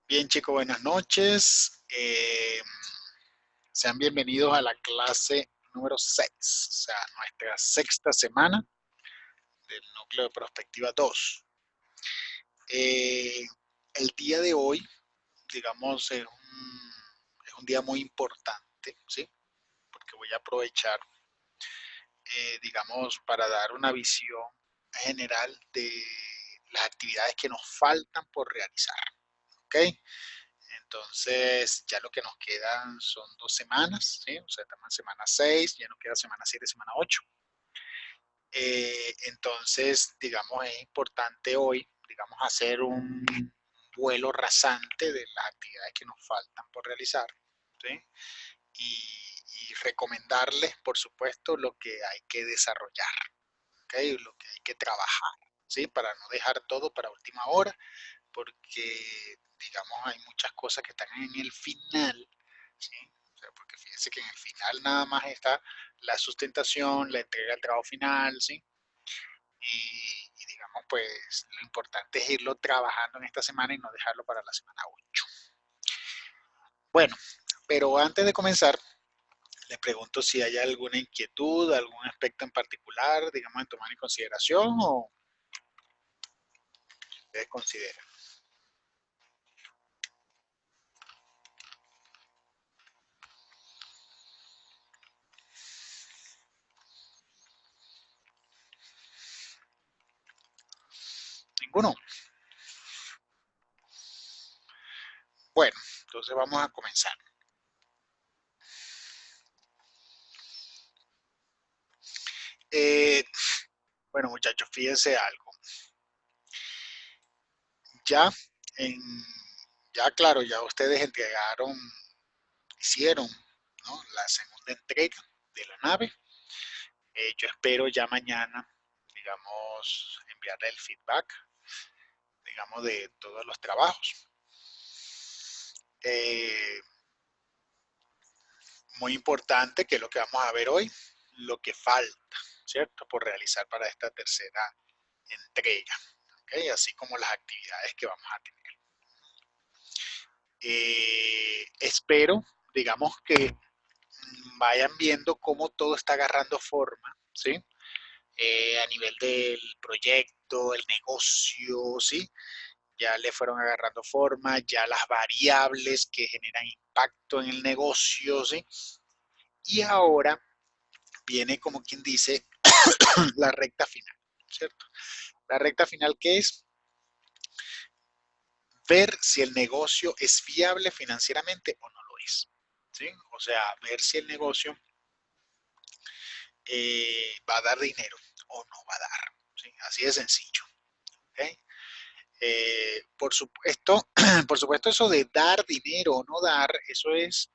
Bien, chicos, buenas noches. Sean bienvenidos a la clase número 6, o sea, nuestra sexta semana del núcleo de Prospectiva 2. Eh, el día de hoy, digamos, es un día muy importante, ¿sí? Porque voy a aprovechar, digamos, para dar una visión general de las actividades que nos faltan por realizar, ¿ok? Entonces, ya lo que nos quedan son 2 semanas, ¿sí? O sea, estamos en semana 6, ya nos queda semana 7, semana 8. Entonces, digamos, es importante hoy, digamos, hacer un vuelo rasante de las actividades que nos faltan por realizar, ¿sí? Y recomendarles, por supuesto, lo que hay que desarrollar, ¿ok? Lo que hay que trabajar, ¿sí? Para no dejar todo para última hora, porque, digamos, hay muchas cosas que están en el final, ¿sí? O sea, porque fíjense que en el final nada más está la sustentación, la entrega del trabajo final, ¿sí? Y digamos, pues lo importante es irlo trabajando en esta semana y no dejarlo para la semana 8. Bueno, pero antes de comenzar, les pregunto si hay alguna inquietud, algún aspecto en particular, digamos, en tomar en consideración o ustedes consideran. ¿Ninguno? Bueno, entonces vamos a comenzar. Eh, bueno, muchachos, fíjense algo. Ya, en, ya claro, ya ustedes entregaron, hicieron, ¿no? La segunda entrega de la nave. Yo espero ya mañana, digamos, enviarle el feedback, digamos, de todos los trabajos. Eh, Muy importante, que es lo que vamos a ver hoy, lo que falta, ¿cierto? Por realizar para esta tercera entrega, ¿ok? Así como las actividades que vamos a tener. Espero, digamos, que vayan viendo cómo todo está agarrando forma, ¿sí? A nivel del proyecto, el negocio, ¿sí? Ya le fueron agarrando forma, ya las variables que generan impacto en el negocio, ¿sí? Y ahora viene, como quien dice, la recta final, ¿cierto? La recta final, ¿qué es? Ver si el negocio es viable financieramente o no lo es, ¿sí? O sea, ver si el negocio va a dar dinero o no va a dar, ¿sí? Así de sencillo, ¿ok? Por supuesto, por supuesto, eso de dar dinero o no dar, eso es,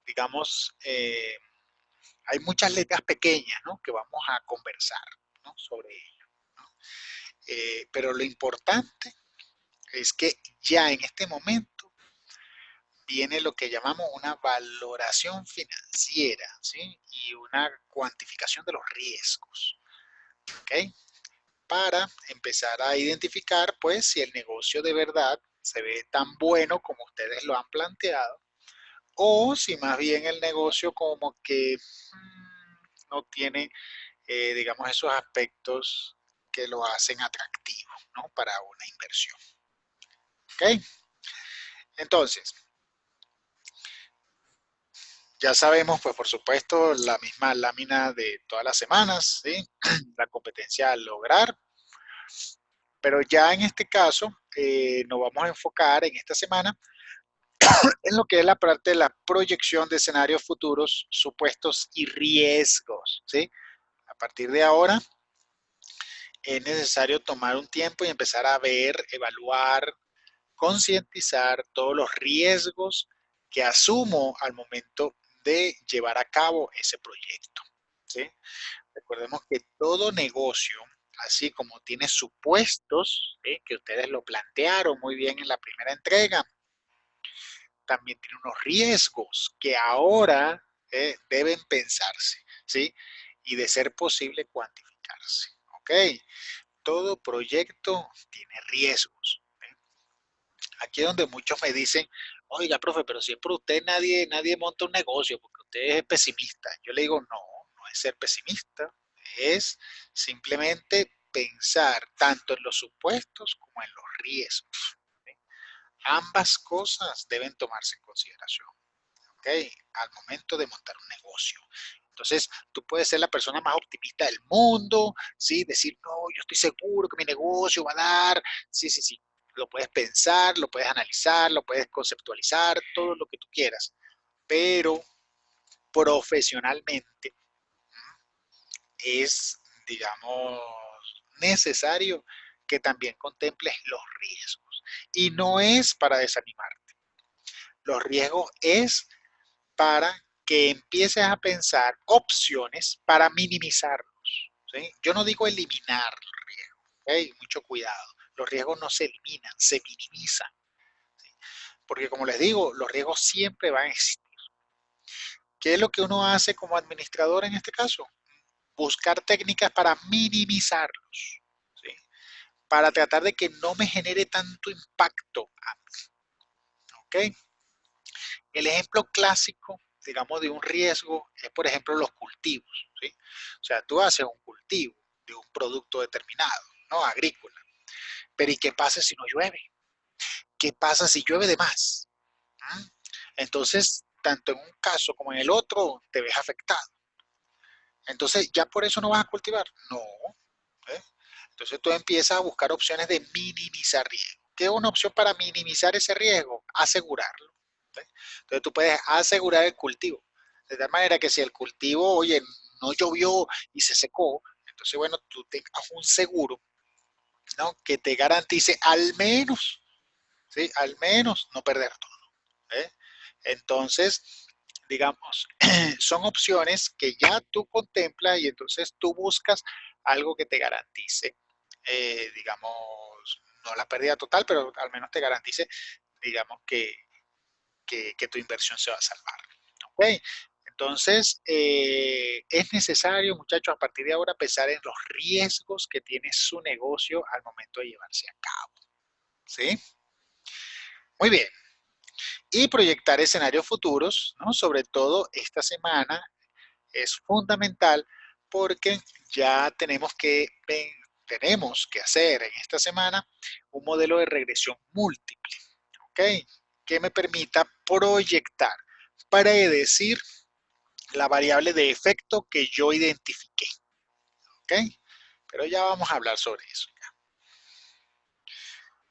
digamos, hay muchas letras pequeñas, ¿no? Que vamos a conversar, ¿no? Sobre ello, ¿no? Pero lo importante es que ya en este momento viene lo que llamamos una valoración financiera, ¿sí? Y una cuantificación de los riesgos, ¿ok? Para empezar a identificar, pues, si el negocio de verdad se ve tan bueno como ustedes lo han planteado, o si más bien el negocio como que no tiene, digamos, esos aspectos que lo hacen atractivo, ¿no? Para una inversión. ¿Ok? Entonces, ya sabemos, pues por supuesto, la misma lámina de todas las semanas, ¿sí? La competencia a lograr, pero ya en este caso nos vamos a enfocar en esta semana en lo que es la parte de la proyección de escenarios futuros, supuestos y riesgos, ¿sí? A partir de ahora es necesario tomar un tiempo y empezar a ver, evaluar, concientizar todos los riesgos que asumo al momento de llevar a cabo ese proyecto, ¿sí? Recordemos que todo negocio, así como tiene supuestos, ¿sí? Que ustedes lo plantearon muy bien en la primera entrega, también tiene unos riesgos que ahora deben pensarse, ¿sí? Y de ser posible cuantificarse, ¿ok? Todo proyecto tiene riesgos, ¿eh? Aquí es donde muchos me dicen, oiga, profe, pero si es por usted nadie monta un negocio porque usted es pesimista. Yo le digo, no, no es ser pesimista, es simplemente pensar tanto en los supuestos como en los riesgos. ¿Sí? Ambas cosas deben tomarse en consideración, ¿ok? Al momento de montar un negocio. Entonces, tú puedes ser la persona más optimista del mundo, ¿sí? Decir, no, yo estoy seguro que mi negocio va a dar, sí, sí, sí. Lo puedes pensar, lo puedes analizar, lo puedes conceptualizar, todo lo que tú quieras, pero profesionalmente es, digamos, necesario que también contemples los riesgos. Y no es para desanimarte. Los riesgos es para que empieces a pensar opciones para minimizarlos. ¿Sí? Yo no digo eliminar los riesgos, ¿okay? Mucho cuidado. Los riesgos no se eliminan, se minimizan. ¿Sí? Porque como les digo, los riesgos siempre van a existir. ¿Qué es lo que uno hace como administrador en este caso? Buscar técnicas para minimizarlos. ¿Sí? Para tratar de que no me genere tanto impacto a mí. ¿Okay? El ejemplo clásico, digamos, de un riesgo es, por ejemplo, los cultivos. ¿Sí? O sea, tú haces un cultivo de un producto determinado, ¿no? Agrícola. Pero ¿y qué pasa si no llueve? ¿Qué pasa si llueve de más? ¿Mm? Entonces, tanto en un caso como en el otro, te ves afectado. Entonces, ¿ya por eso no vas a cultivar? No. ¿Eh? Entonces, tú empiezas a buscar opciones de minimizar riesgo. ¿Qué es una opción para minimizar ese riesgo? Asegurarlo. ¿Sí? Entonces, tú puedes asegurar el cultivo. De tal manera que si el cultivo, oye, no llovió y se secó, entonces, bueno, tú tengas un seguro, ¿no? Que te garantice al menos, ¿sí? Al menos no perder todo. ¿Eh? Entonces, digamos, son opciones que ya tú contemplas y entonces tú buscas algo que te garantice, digamos, no la pérdida total, pero al menos te garantice, digamos, que tu inversión se va a salvar. ¿Ok? Entonces, es necesario, muchachos, a partir de ahora pensar en los riesgos que tiene su negocio al momento de llevarse a cabo. ¿Sí? Muy bien. Y proyectar escenarios futuros, ¿no? Sobre todo esta semana es fundamental porque ya tenemos que hacer en esta semana un modelo de regresión múltiple, ¿ok? Que me permita proyectar, predecir la variable de efecto que yo identifiqué, ¿ok? Pero ya vamos a hablar sobre eso.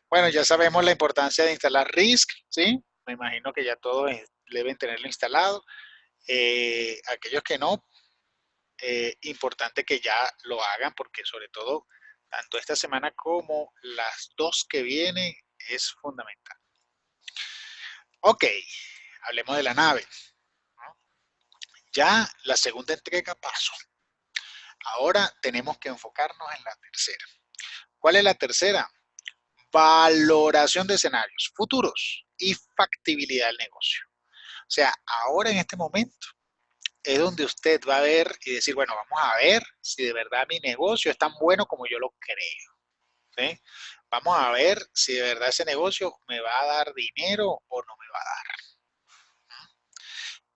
Bueno, ya sabemos la importancia de instalar RISC, ¿sí? Me imagino que ya todos deben tenerlo instalado. Aquellos que no, importante que ya lo hagan porque sobre todo tanto esta semana como las dos que vienen es fundamental. Ok, hablemos de la nave, ¿no? Ya la segunda entrega pasó. Ahora tenemos que enfocarnos en la tercera. ¿Cuál es la tercera? Valoración de escenarios futuros y factibilidad del negocio. O sea, ahora en este momento es donde usted va a ver y decir, bueno, vamos a ver si de verdad mi negocio es tan bueno como yo lo creo. ¿Sí? Vamos a ver si de verdad ese negocio me va a dar dinero o no me va a dar.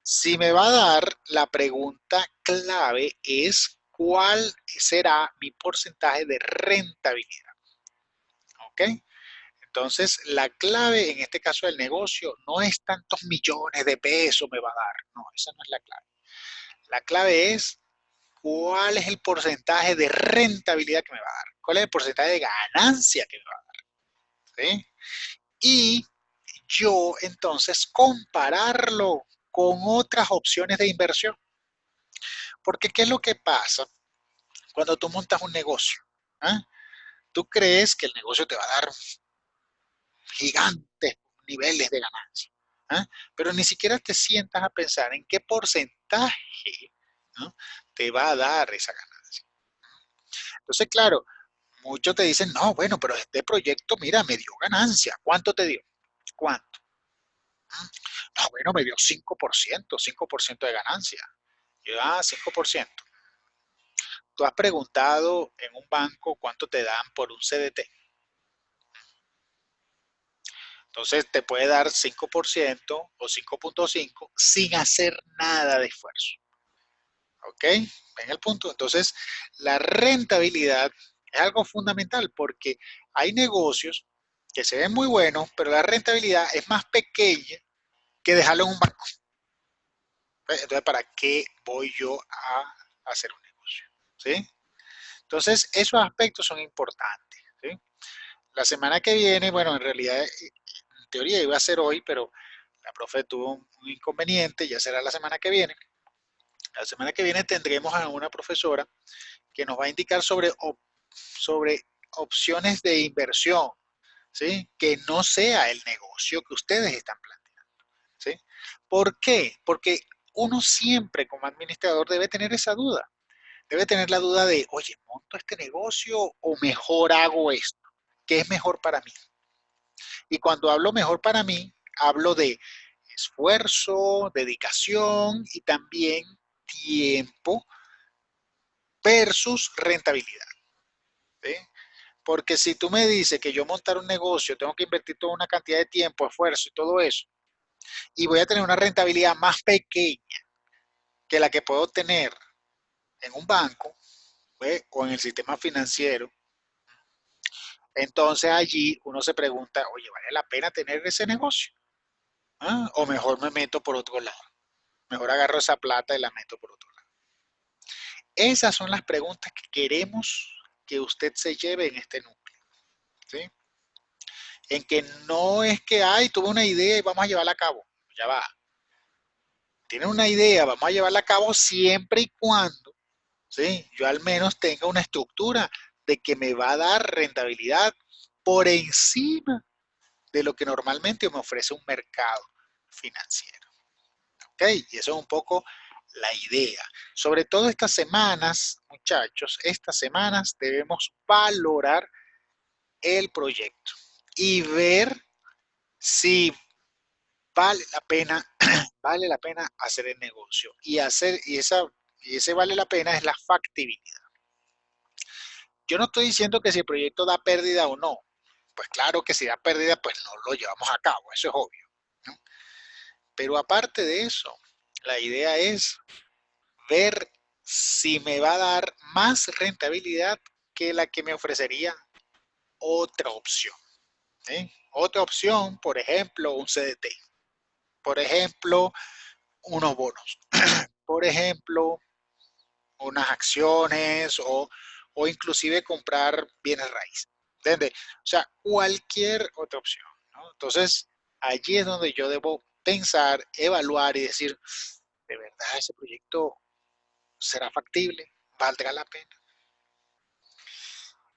Si me va a dar, la pregunta clave es cuál será mi porcentaje de rentabilidad. ¿Ok? Entonces, la clave en este caso del negocio no es tantos millones de pesos me va a dar. No, esa no es la clave. La clave es cuál es el porcentaje de rentabilidad que me va a dar. ¿Cuál es el porcentaje de ganancia que me va a dar? ¿Sí? Y yo entonces compararlo con otras opciones de inversión. Porque ¿qué es lo que pasa cuando tú montas un negocio? ¿Ah? Tú crees que el negocio te va a dar gigantes niveles de ganancia, ¿ah? Pero ni siquiera te sientas a pensar en qué porcentaje, ¿no? te va a dar esa ganancia. Entonces, claro, muchos te dicen, no, bueno, pero este proyecto, mira, me dio ganancia. ¿Cuánto te dio? ¿Cuánto? No, bueno, me dio 5% de ganancia. Yo, 5%. ¿Tú has preguntado en un banco cuánto te dan por un CDT? Entonces te puede dar 5% o 5.5 sin hacer nada de esfuerzo. ¿Ok? ¿Ven el punto? Entonces, la rentabilidad es algo fundamental porque hay negocios que se ven muy buenos, pero la rentabilidad es más pequeña que dejarlo en un banco. Entonces, ¿para qué voy yo a hacer un negocio? ¿Sí? Entonces, esos aspectos son importantes. ¿Sí? La semana que viene, bueno, en realidad, en teoría iba a ser hoy, pero la profe tuvo un inconveniente, ya será la semana que viene. La semana que viene tendremos a una profesora que nos va a indicar sobre opciones de inversión, ¿sí? Que no sea el negocio que ustedes están planteando, ¿sí? ¿Por qué? Porque uno siempre como administrador debe tener esa duda. Debe tener la duda de, oye, ¿monto este negocio o mejor hago esto? ¿Qué es mejor para mí? Y cuando hablo mejor para mí, hablo de esfuerzo, dedicación y también tiempo versus rentabilidad. ¿Sí? Porque si tú me dices que yo montar un negocio, tengo que invertir toda una cantidad de tiempo, esfuerzo y todo eso, y voy a tener una rentabilidad más pequeña que la que puedo tener en un banco, ¿ve? O en el sistema financiero, entonces allí uno se pregunta, oye, ¿vale la pena tener ese negocio? ¿Ah? O mejor me meto por otro lado. Mejor agarro esa plata y la meto por otro lado. Esas son las preguntas que queremos que usted se lleve en este núcleo. ¿Sí? En que no es que, ay, tuve una idea y vamos a llevarla a cabo. Ya va. Tienen una idea, vamos a llevarla a cabo siempre y cuando, ¿sí? Yo al menos tenga una estructura de que me va a dar rentabilidad por encima de lo que normalmente me ofrece un mercado financiero. ¿Ok? Y eso es un poco la idea. Sobre todo estas semanas, muchachos, estas semanas debemos valorar el proyecto y ver si vale la pena, vale la pena hacer el negocio. Y ese vale la pena es la factibilidad. Yo no estoy diciendo que si el proyecto da pérdida o no. Pues claro que si da pérdida, pues no lo llevamos a cabo, eso es obvio, ¿no? Pero aparte de eso, la idea es ver si me va a dar más rentabilidad que la que me ofrecería otra opción. ¿Sí? Otra opción, por ejemplo, un CDT. Por ejemplo, unos bonos. Por ejemplo, unas acciones o inclusive comprar bienes raíces. ¿Entiendes? O sea, cualquier otra opción, ¿no? Entonces, allí es donde yo debo pensar, evaluar y decir, ¿de verdad ese proyecto será factible? ¿Valdrá la pena?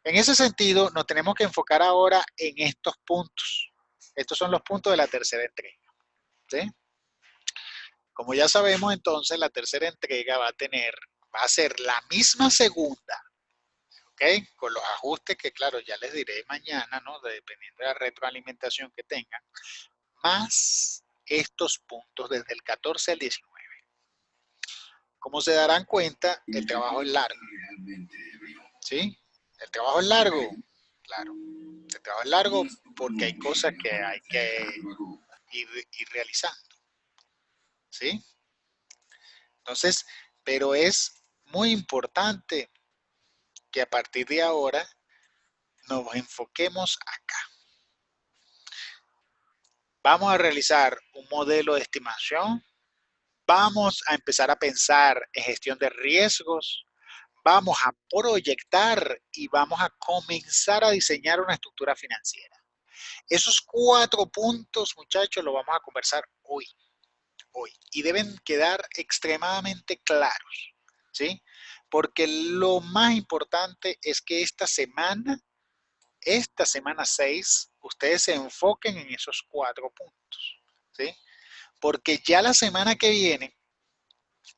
En ese sentido, nos tenemos que enfocar ahora en estos puntos. Estos son los puntos de la tercera entrega. ¿Sí? Como ya sabemos, entonces la tercera entrega va a ser la misma segunda, ¿ok? Con los ajustes que, claro, ya les diré mañana, ¿no? Dependiendo de la retroalimentación que tengan, más estos puntos desde el 14 al 19. Como se darán cuenta, el trabajo es largo, ¿sí? El trabajo es largo, claro. El trabajo es largo porque hay cosas que hay que ir realizando, ¿sí? Entonces, pero es muy importante que a partir de ahora nos enfoquemos acá. Vamos a realizar un modelo de estimación, vamos a empezar a pensar en gestión de riesgos, vamos a proyectar y vamos a comenzar a diseñar una estructura financiera. Esos 4 puntos, muchachos, los vamos a conversar hoy, y deben quedar extremadamente claros, ¿sí? Porque lo más importante es que esta semana 6, ustedes se enfoquen en esos 4 puntos, ¿sí? Porque ya la semana que viene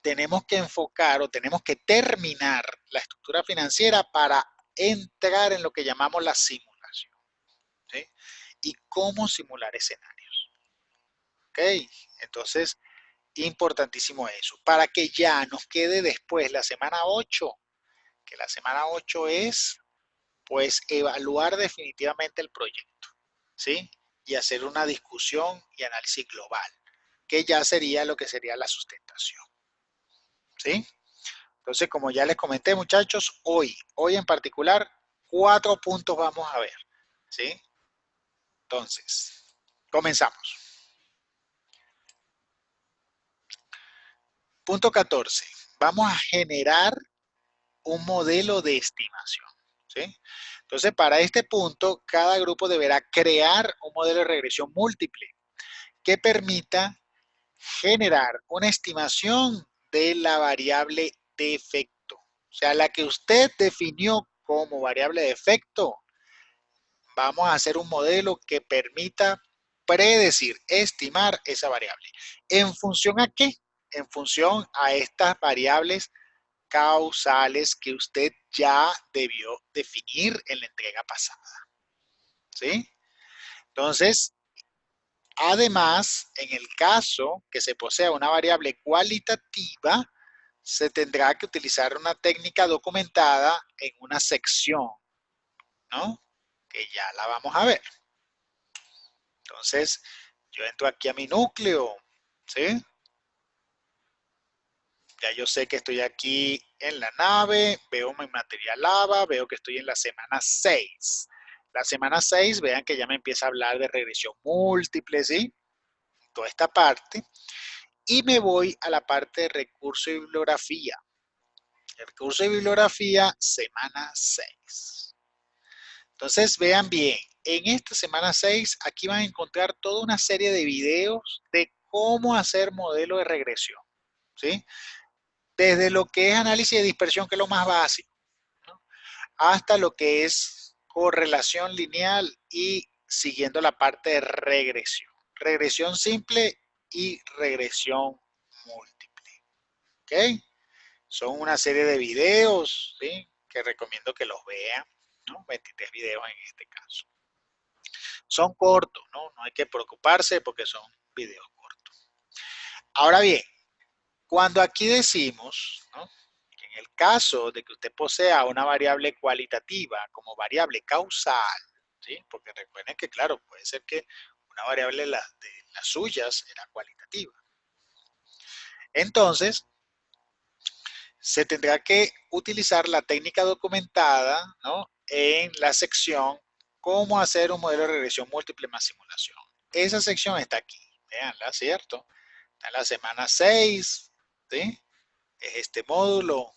tenemos que enfocar o tenemos que terminar la estructura financiera para entrar en lo que llamamos la simulación, ¿sí? Y cómo simular escenarios, ¿ok? Entonces, importantísimo eso, para que ya nos quede después la semana 8, que la semana 8 es, pues, evaluar definitivamente el proyecto, ¿sí? y hacer una discusión y análisis global, que ya sería lo que sería la sustentación. ¿Sí? Entonces, como ya les comenté, muchachos, hoy en particular, 4 puntos vamos a ver. ¿Sí? Entonces, comenzamos. Punto 14. Vamos a generar un modelo de estimación. ¿Sí? Entonces, para este punto, cada grupo deberá crear un modelo de regresión múltiple que permita generar una estimación de la variable de efecto. O sea, la que usted definió como variable de efecto, vamos a hacer un modelo que permita predecir, estimar esa variable. ¿En función a qué? En función a estas variables causales que usted ya debió definir en la entrega pasada. ¿Sí? Entonces, además, en el caso que se posea una variable cualitativa, se tendrá que utilizar una técnica documentada en una sección, ¿no? Que ya la vamos a ver. Entonces, yo entro aquí a mi núcleo, ¿sí? Ya yo sé que estoy aquí en la nave, veo mi material lava, veo que estoy en la semana 6. La semana 6, vean que ya me empieza a hablar de regresión múltiple, ¿sí? Toda esta parte. Y me voy a la parte de recurso y bibliografía. El recurso de bibliografía, semana 6. Entonces, vean bien, en esta semana 6, aquí van a encontrar toda una serie de videos de cómo hacer modelo de regresión, ¿sí? Desde lo que es análisis de dispersión, que es lo más básico, ¿no? Hasta lo que es correlación lineal y siguiendo la parte de regresión. Regresión simple y regresión múltiple, ¿ok? Son una serie de videos, ¿sí? Que recomiendo que los vean, ¿no? 23 videos en este caso. Son cortos, ¿no? No hay que preocuparse porque son videos cortos. Ahora bien, cuando aquí decimos, ¿no? Que en el caso de que usted posea una variable cualitativa como variable causal, ¿sí? Porque recuerden que, claro, puede ser que una variable de las suyas era cualitativa. Entonces, se tendrá que utilizar la técnica documentada, ¿no? En la sección cómo hacer un modelo de regresión múltiple más simulación. Esa sección está aquí, veanla, ¿cierto? Está en la semana 6, ¿sí? Es este módulo,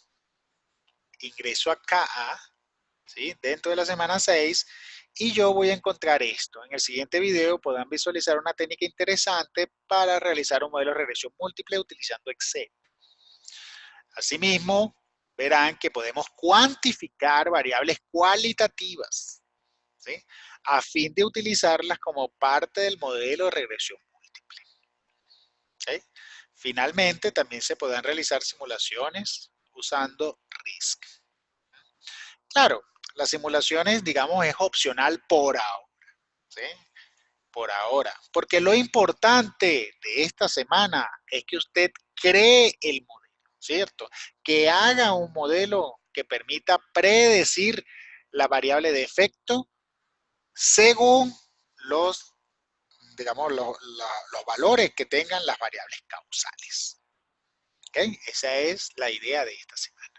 ingreso acá, ¿sí? Dentro de la semana 6 y yo voy a encontrar esto. En el siguiente video podrán visualizar una técnica interesante para realizar un modelo de regresión múltiple utilizando Excel. Asimismo, verán que podemos cuantificar variables cualitativas, ¿sí? A fin de utilizarlas como parte del modelo de regresión múltiple. ¿Sí? Finalmente, también se podrán realizar simulaciones usando RISC. Claro, las simulaciones, digamos, es opcional por ahora, ¿sí? Por ahora, porque lo importante de esta semana es que usted cree el modelo, ¿cierto? Que haga un modelo que permita predecir la variable de efecto según los, digamos, los valores que tengan las variables causales. ¿Okay? Esa es la idea de esta semana.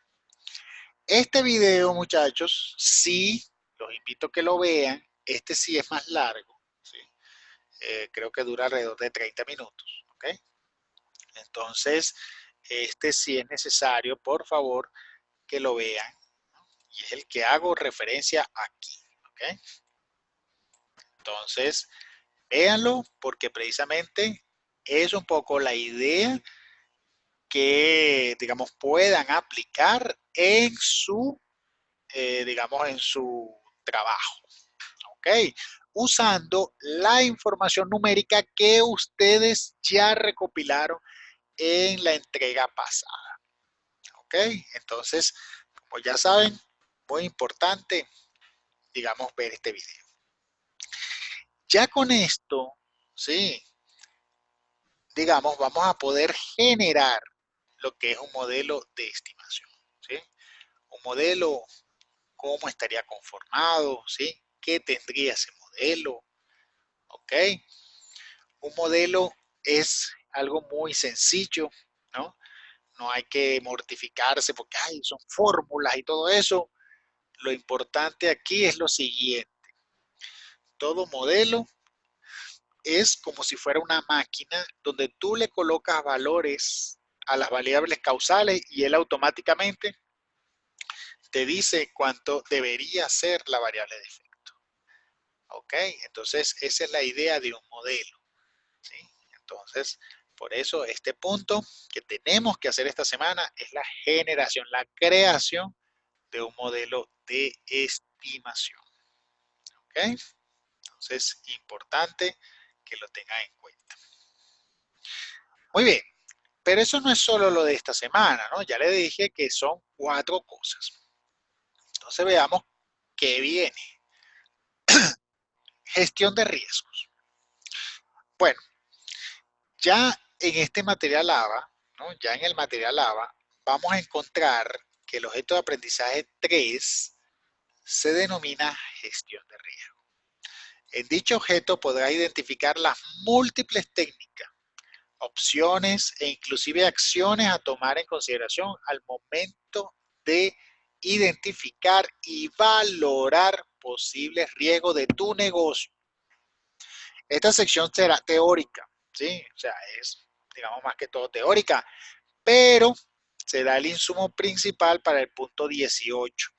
Este video, muchachos, sí, los invito a que lo vean. Este sí es más largo, ¿sí? Creo que dura alrededor de 30 minutos, ¿ok? Entonces, este sí es necesario, por favor, que lo vean, ¿no? Y es el que hago referencia aquí, ¿ok? Entonces, véanlo porque precisamente es un poco la idea que, digamos, puedan aplicar en su, digamos, en su trabajo, ¿ok? Usando la información numérica que ustedes ya recopilaron en la entrega pasada. ¿Ok? Entonces, como ya saben, muy importante, digamos, ver este video. Ya con esto, sí, digamos, vamos a poder generar lo que es un modelo de estimación. ¿Sí? Un modelo, cómo estaría conformado, ¿sí? ¿Qué tendría ese modelo? ¿Ok? ¿ok? Un modelo es algo muy sencillo, ¿no? No hay que mortificarse porque ay, son fórmulas y todo eso. Lo importante aquí es lo siguiente. Todo modelo es como si fuera una máquina donde tú le colocas valores a las variables causales y él automáticamente te dice cuánto debería ser la variable de efecto. ¿Ok? Entonces, esa es la idea de un modelo. ¿Sí? Entonces, por eso este punto que tenemos que hacer esta semana es la generación, la creación de un modelo de estimación. ¿Ok? Entonces, importante que lo tengan en cuenta. Muy bien, pero eso no es solo lo de esta semana, ¿no? Ya le dije que son 4 cosas. Entonces veamos qué viene. Gestión de riesgos. Bueno, ya en este material ABA, ¿no? Ya en el material ABA, vamos a encontrar que el objeto de aprendizaje 3 se denomina gestión de riesgo. En dicho objeto podrás identificar las múltiples técnicas, opciones e inclusive acciones a tomar en consideración al momento de identificar y valorar posibles riesgos de tu negocio. Esta sección será teórica, ¿sí? O sea, es, digamos, más que todo teórica, pero será el insumo principal para el punto 18.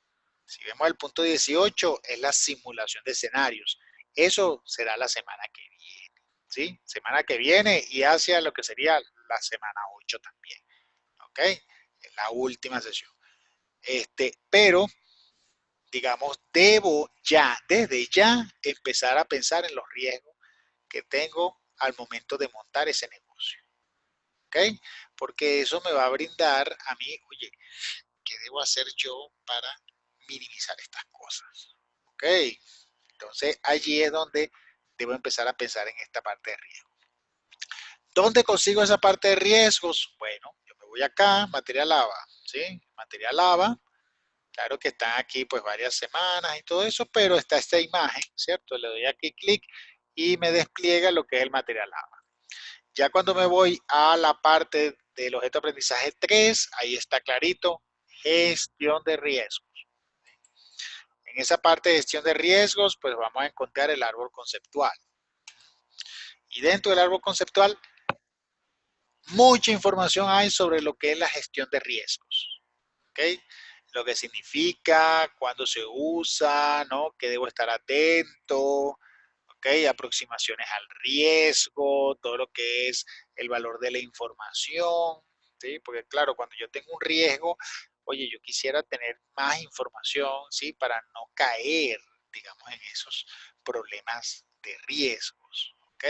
Si vemos el punto 18, es la simulación de escenarios. Eso será la semana que viene, ¿sí? Semana que viene y hacia lo que sería la semana 8 también, ¿ok? En la última sesión. Pero, digamos, debo ya, desde ya, empezar a pensar en los riesgos que tengo al momento de montar ese negocio, ¿ok? Porque eso me va a brindar a mí, oye, ¿qué debo hacer yo para minimizar estas cosas? ¿Ok? Entonces allí es donde debo empezar a pensar en esta parte de riesgo. ¿Dónde consigo esa parte de riesgos? Bueno, yo me voy acá, material AVA, ¿sí? Material AVA, claro que están aquí pues varias semanas y todo eso, pero está esta imagen, ¿cierto? Le doy aquí clic y me despliega lo que es el material AVA. Ya cuando me voy a la parte del objeto de aprendizaje 3, ahí está clarito, gestión de riesgos. En esa parte de gestión de riesgos, pues vamos a encontrar el árbol conceptual. Y dentro del árbol conceptual, mucha información hay sobre lo que es la gestión de riesgos. ¿Ok? Lo que significa, cuándo se usa, ¿no? ¿Qué debo estar atento? ¿Ok? Aproximaciones al riesgo, todo lo que es el valor de la información, ¿sí? Porque claro, cuando yo tengo un riesgo, oye, yo quisiera tener más información, ¿sí? Para no caer, digamos, en esos problemas de riesgos, ¿ok?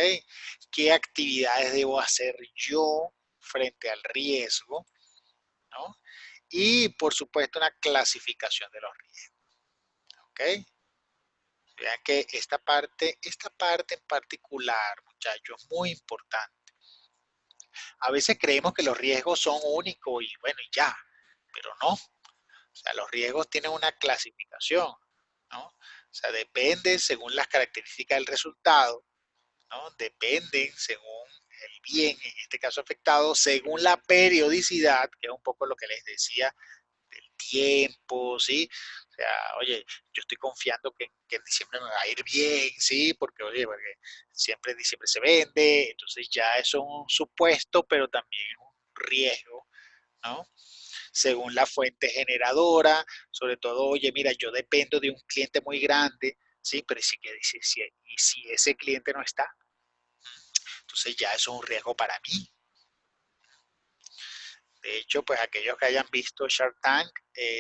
¿Qué actividades debo hacer yo frente al riesgo, ¿no? Y por supuesto una clasificación de los riesgos, ¿ok? Vean que esta parte en particular, muchachos, es muy importante. A veces creemos que los riesgos son únicos y bueno, y ya, pero no. O sea, los riesgos tienen una clasificación, ¿no? O sea, depende según las características del resultado, ¿no? Dependen según el bien, en este caso afectado, según la periodicidad, que es un poco lo que les decía del tiempo, ¿sí? O sea, oye, yo estoy confiando que en diciembre me va a ir bien, ¿sí? Porque, oye, porque siempre en diciembre se vende, entonces ya eso es un supuesto, pero también es un riesgo, ¿no? Según la fuente generadora, sobre todo, oye, mira, yo dependo de un cliente muy grande, ¿sí? Pero y si ese cliente no está, entonces ya eso es un riesgo para mí. De hecho, pues aquellos que hayan visto Shark Tank,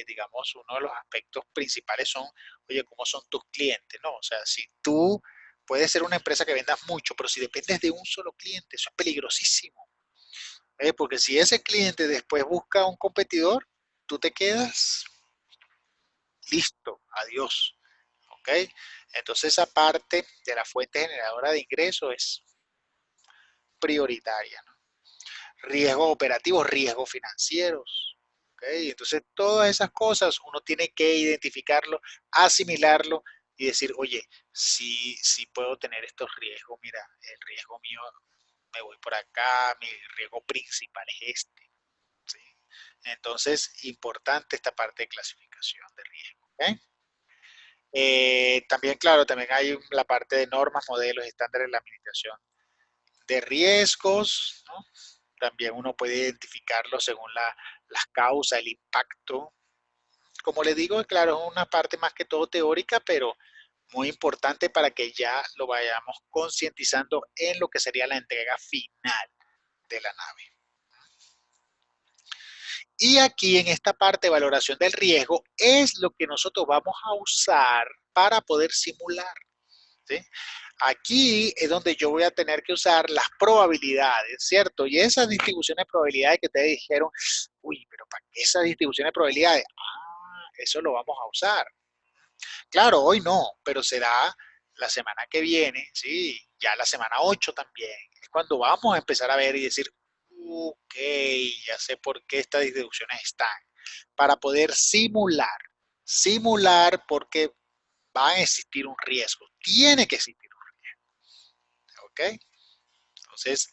digamos, uno de los aspectos principales son, oye, ¿cómo son tus clientes? ¿No? O sea, si tú puedes ser una empresa que vendas mucho, pero si dependes de un solo cliente, eso es peligrosísimo. Porque si ese cliente después busca un competidor, tú te quedas listo, adiós. ¿Ok? Entonces esa parte de la fuente generadora de ingresos es prioritaria, ¿no? Riesgos operativos, riesgos financieros. ¿Okay? Entonces, todas esas cosas uno tiene que identificarlo, asimilarlo y decir, oye, sí puedo tener estos riesgos, mira, el riesgo mío, me voy por acá, mi riesgo principal es este. ¿Sí? Entonces, importante esta parte de clasificación de riesgo. ¿Okay? También, claro, también hay la parte de normas, modelos, estándares de la administración de riesgos, ¿no? También uno puede identificarlo según las causas, el impacto. Como les digo, claro, es una parte más que todo teórica, pero muy importante para que ya lo vayamos concientizando en lo que sería la entrega final de la nave. Y aquí en esta parte de valoración del riesgo es lo que nosotros vamos a usar para poder simular. ¿Sí? Aquí es donde yo voy a tener que usar las probabilidades, ¿cierto? Y esas distribuciones de probabilidades que ustedes dijeron, uy, pero ¿para qué esas distribuciones de probabilidades? Ah, eso lo vamos a usar. Claro, hoy no, pero será la semana que viene, sí, ya la semana 8 también. Es cuando vamos a empezar a ver y decir, ok, ya sé por qué estas distribuciones están. Para poder simular porque va a existir un riesgo, tiene que existir un riesgo, ¿ok? Entonces,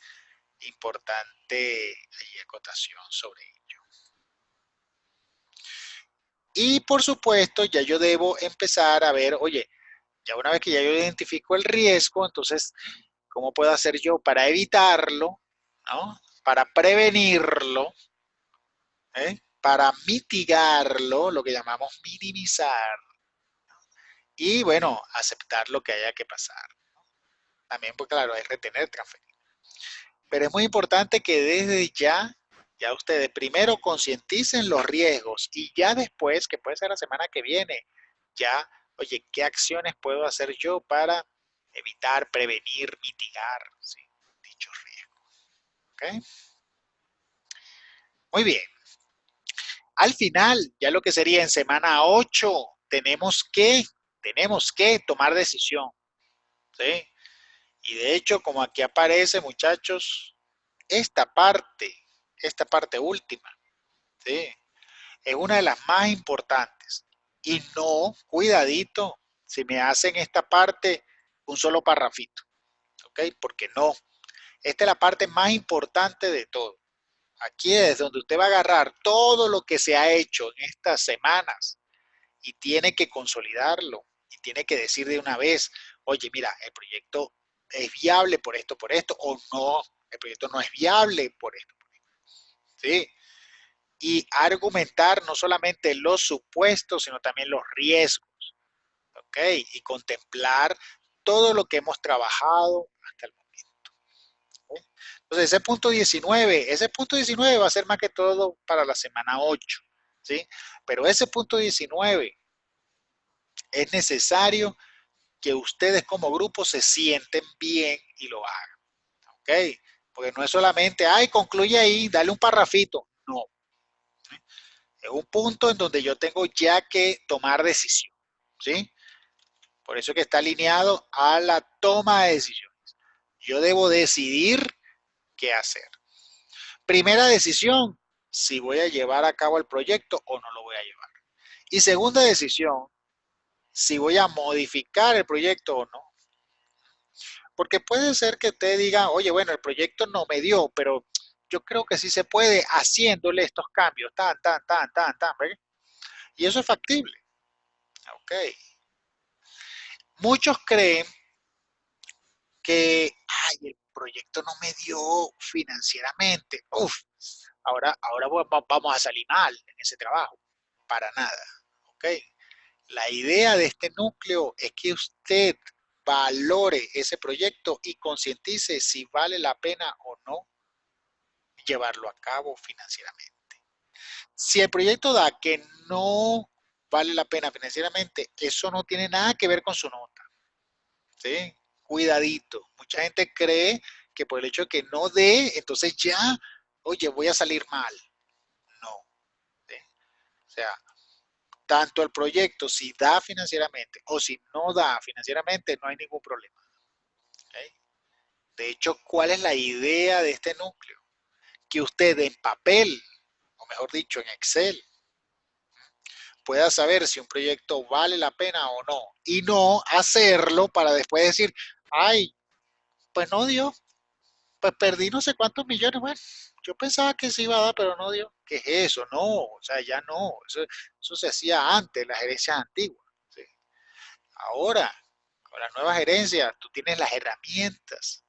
importante ahí acotación sobre ello. Y por supuesto, ya yo debo empezar a ver, oye, ya una vez que ya yo identifico el riesgo, entonces, ¿cómo puedo hacer yo para evitarlo? ¿No? Para prevenirlo, para mitigarlo, lo que llamamos minimizar, y bueno, aceptar lo que haya que pasar. También, pues claro, hay retener, transferir. Pero es muy importante que desde ya ustedes primero concienticen los riesgos y ya después, que puede ser la semana que viene, ya, oye, ¿qué acciones puedo hacer yo para evitar, prevenir, mitigar, ¿sí? Dichos riesgos? ¿Okay? Muy bien. Al final, ya lo que sería en semana 8, tenemos que tomar decisión, ¿sí? Y de hecho, como aquí aparece, muchachos, esta parte, esta parte última, ¿sí? Es una de las más importantes. Y no, cuidadito, si me hacen esta parte un solo parrafito, ¿ok? Porque no, esta es la parte más importante de todo. Aquí es donde usted va a agarrar todo lo que se ha hecho en estas semanas y tiene que consolidarlo y tiene que decir de una vez, oye, mira, el proyecto es viable por esto, o no, el proyecto no es viable por esto, ¿sí? Y argumentar no solamente los supuestos, sino también los riesgos, ¿ok? Y contemplar todo lo que hemos trabajado hasta el momento. ¿Ok? Entonces, ese punto 19 va a ser más que todo para la semana 8, ¿sí? Pero ese punto 19 es necesario que ustedes como grupo se sienten bien y lo hagan, ¿ok? Porque no es solamente, ay, concluye ahí, dale un parrafito. No, es un punto en donde yo tengo ya que tomar decisión, ¿sí? Por eso que está alineado a la toma de decisiones. Yo debo decidir qué hacer. Primera decisión, si voy a llevar a cabo el proyecto o no lo voy a llevar. Y segunda decisión, si voy a modificar el proyecto o no. Porque puede ser que usted diga, oye, bueno, el proyecto no me dio, pero yo creo que sí se puede haciéndole estos cambios, ¿verdad? Y eso es factible. Ok. Muchos creen que, ay, el proyecto no me dio financieramente. Uf, ahora vamos a salir mal en ese trabajo. Para nada. Ok. La idea de este núcleo es que usted valore ese proyecto y concientice si vale la pena o no llevarlo a cabo financieramente. Si el proyecto da que no vale la pena financieramente, eso no tiene nada que ver con su nota. ¿Sí? Cuidadito. Mucha gente cree que por el hecho de que no dé, entonces ya, oye, voy a salir mal. No. ¿Sí? O sea, tanto el proyecto, si da financieramente o si no da financieramente, no hay ningún problema. ¿Okay? De hecho, ¿cuál es la idea de este núcleo? Que usted en papel, o mejor dicho, en Excel, puedas saber si un proyecto vale la pena o no. Y no hacerlo para después decir, ay, pues no dio, pues perdí no sé cuántos millones. Bueno, yo pensaba que se iba a dar, pero no dio. ¿Qué es eso? No, o sea, ya no. Eso se hacía antes, las gerencias antiguas. ¿Sí? Ahora, con las nuevas gerencias, tú tienes las herramientas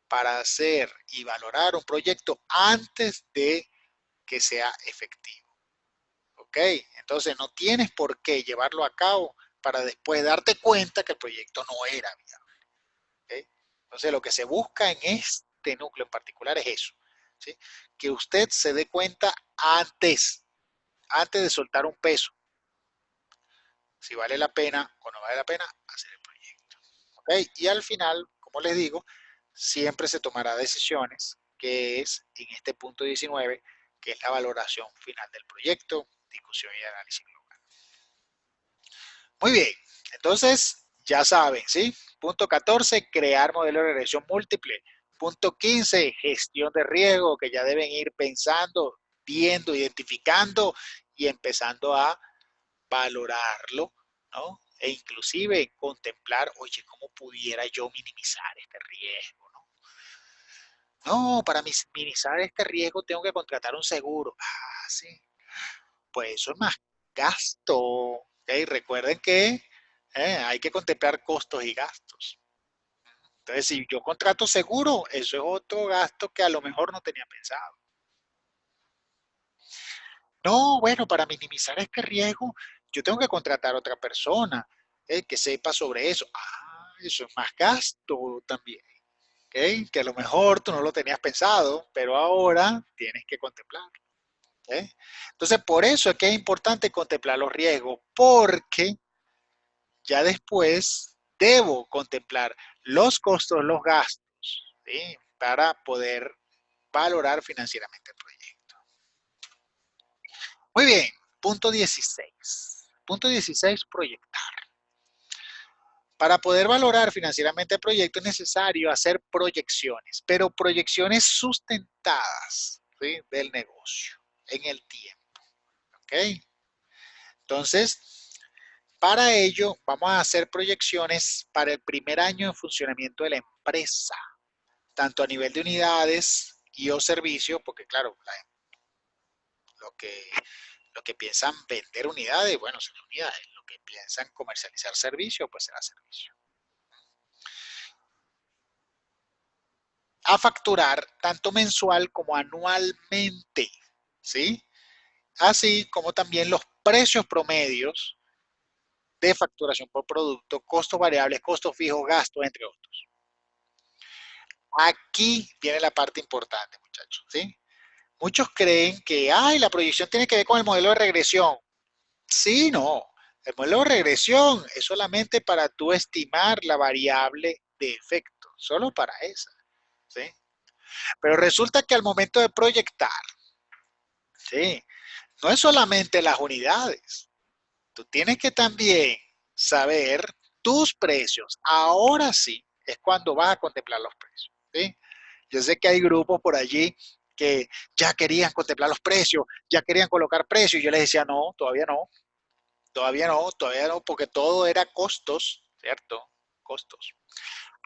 para hacer y valorar un proyecto antes de que sea efectivo. ¿Ok? Entonces no tienes por qué llevarlo a cabo para después darte cuenta que el proyecto no era viable. ¿Ok? Entonces lo que se busca en este núcleo en particular es eso. ¿Sí? Que usted se dé cuenta antes de soltar un peso, si vale la pena o no vale la pena hacer el proyecto. ¿Ok? Y al final, como les digo, siempre se tomará decisiones, que es en este punto 19, que es la valoración final del proyecto, discusión y análisis global. Muy bien, entonces ya saben, ¿sí? Punto 14, crear modelo de regresión múltiple. Punto 15, gestión de riesgo, que ya deben ir pensando, viendo, identificando y empezando a valorarlo, ¿no? E inclusive contemplar, oye, ¿cómo pudiera yo minimizar este riesgo? ¿No? No, para minimizar este riesgo tengo que contratar un seguro. Ah, sí. Pues eso es más gasto. ¿Okay? Recuerden que hay que contemplar costos y gastos. Entonces, si yo contrato seguro, eso es otro gasto que a lo mejor no tenía pensado. No, bueno, para minimizar este riesgo, yo tengo que contratar a otra persona que sepa sobre eso. Ah, eso es más gasto también. ¿Okay? Que a lo mejor tú no lo tenías pensado, pero ahora tienes que contemplar. ¿Okay? Entonces, por eso es que es importante contemplar los riesgos, porque ya después debo contemplar los costos, los gastos, ¿sí? Para poder valorar financieramente el proyecto. Muy bien, punto 16. Punto 16, proyectar. Para poder valorar financieramente el proyecto es necesario hacer proyecciones, pero proyecciones sustentadas, ¿sí? Del negocio en el tiempo. ¿Ok? Entonces, para ello vamos a hacer proyecciones para el primer año de funcionamiento de la empresa, tanto a nivel de unidades y o servicios, porque claro, lo que, lo que piensan vender unidades, bueno, son unidades, lo que piensan comercializar servicios, pues será servicio. A facturar tanto mensual como anualmente, ¿sí? Así como también los precios promedios de facturación por producto, costos variables, costos fijos, gastos, entre otros. Aquí viene la parte importante, muchachos, ¿sí? Muchos creen que, ay, la proyección tiene que ver con el modelo de regresión. Sí, no. El modelo de regresión es solamente para tú estimar la variable de efecto, solo para esa, ¿sí? Pero resulta que al momento de proyectar, ¿sí? No es solamente las unidades. Tú tienes que también saber tus precios. Ahora sí es cuando vas a contemplar los precios, ¿sí? Yo sé que hay grupos por allí que ya querían contemplar los precios, ya querían colocar precios, y yo les decía, no, todavía no, todavía no, todavía no, porque todo era costos, ¿cierto? Costos.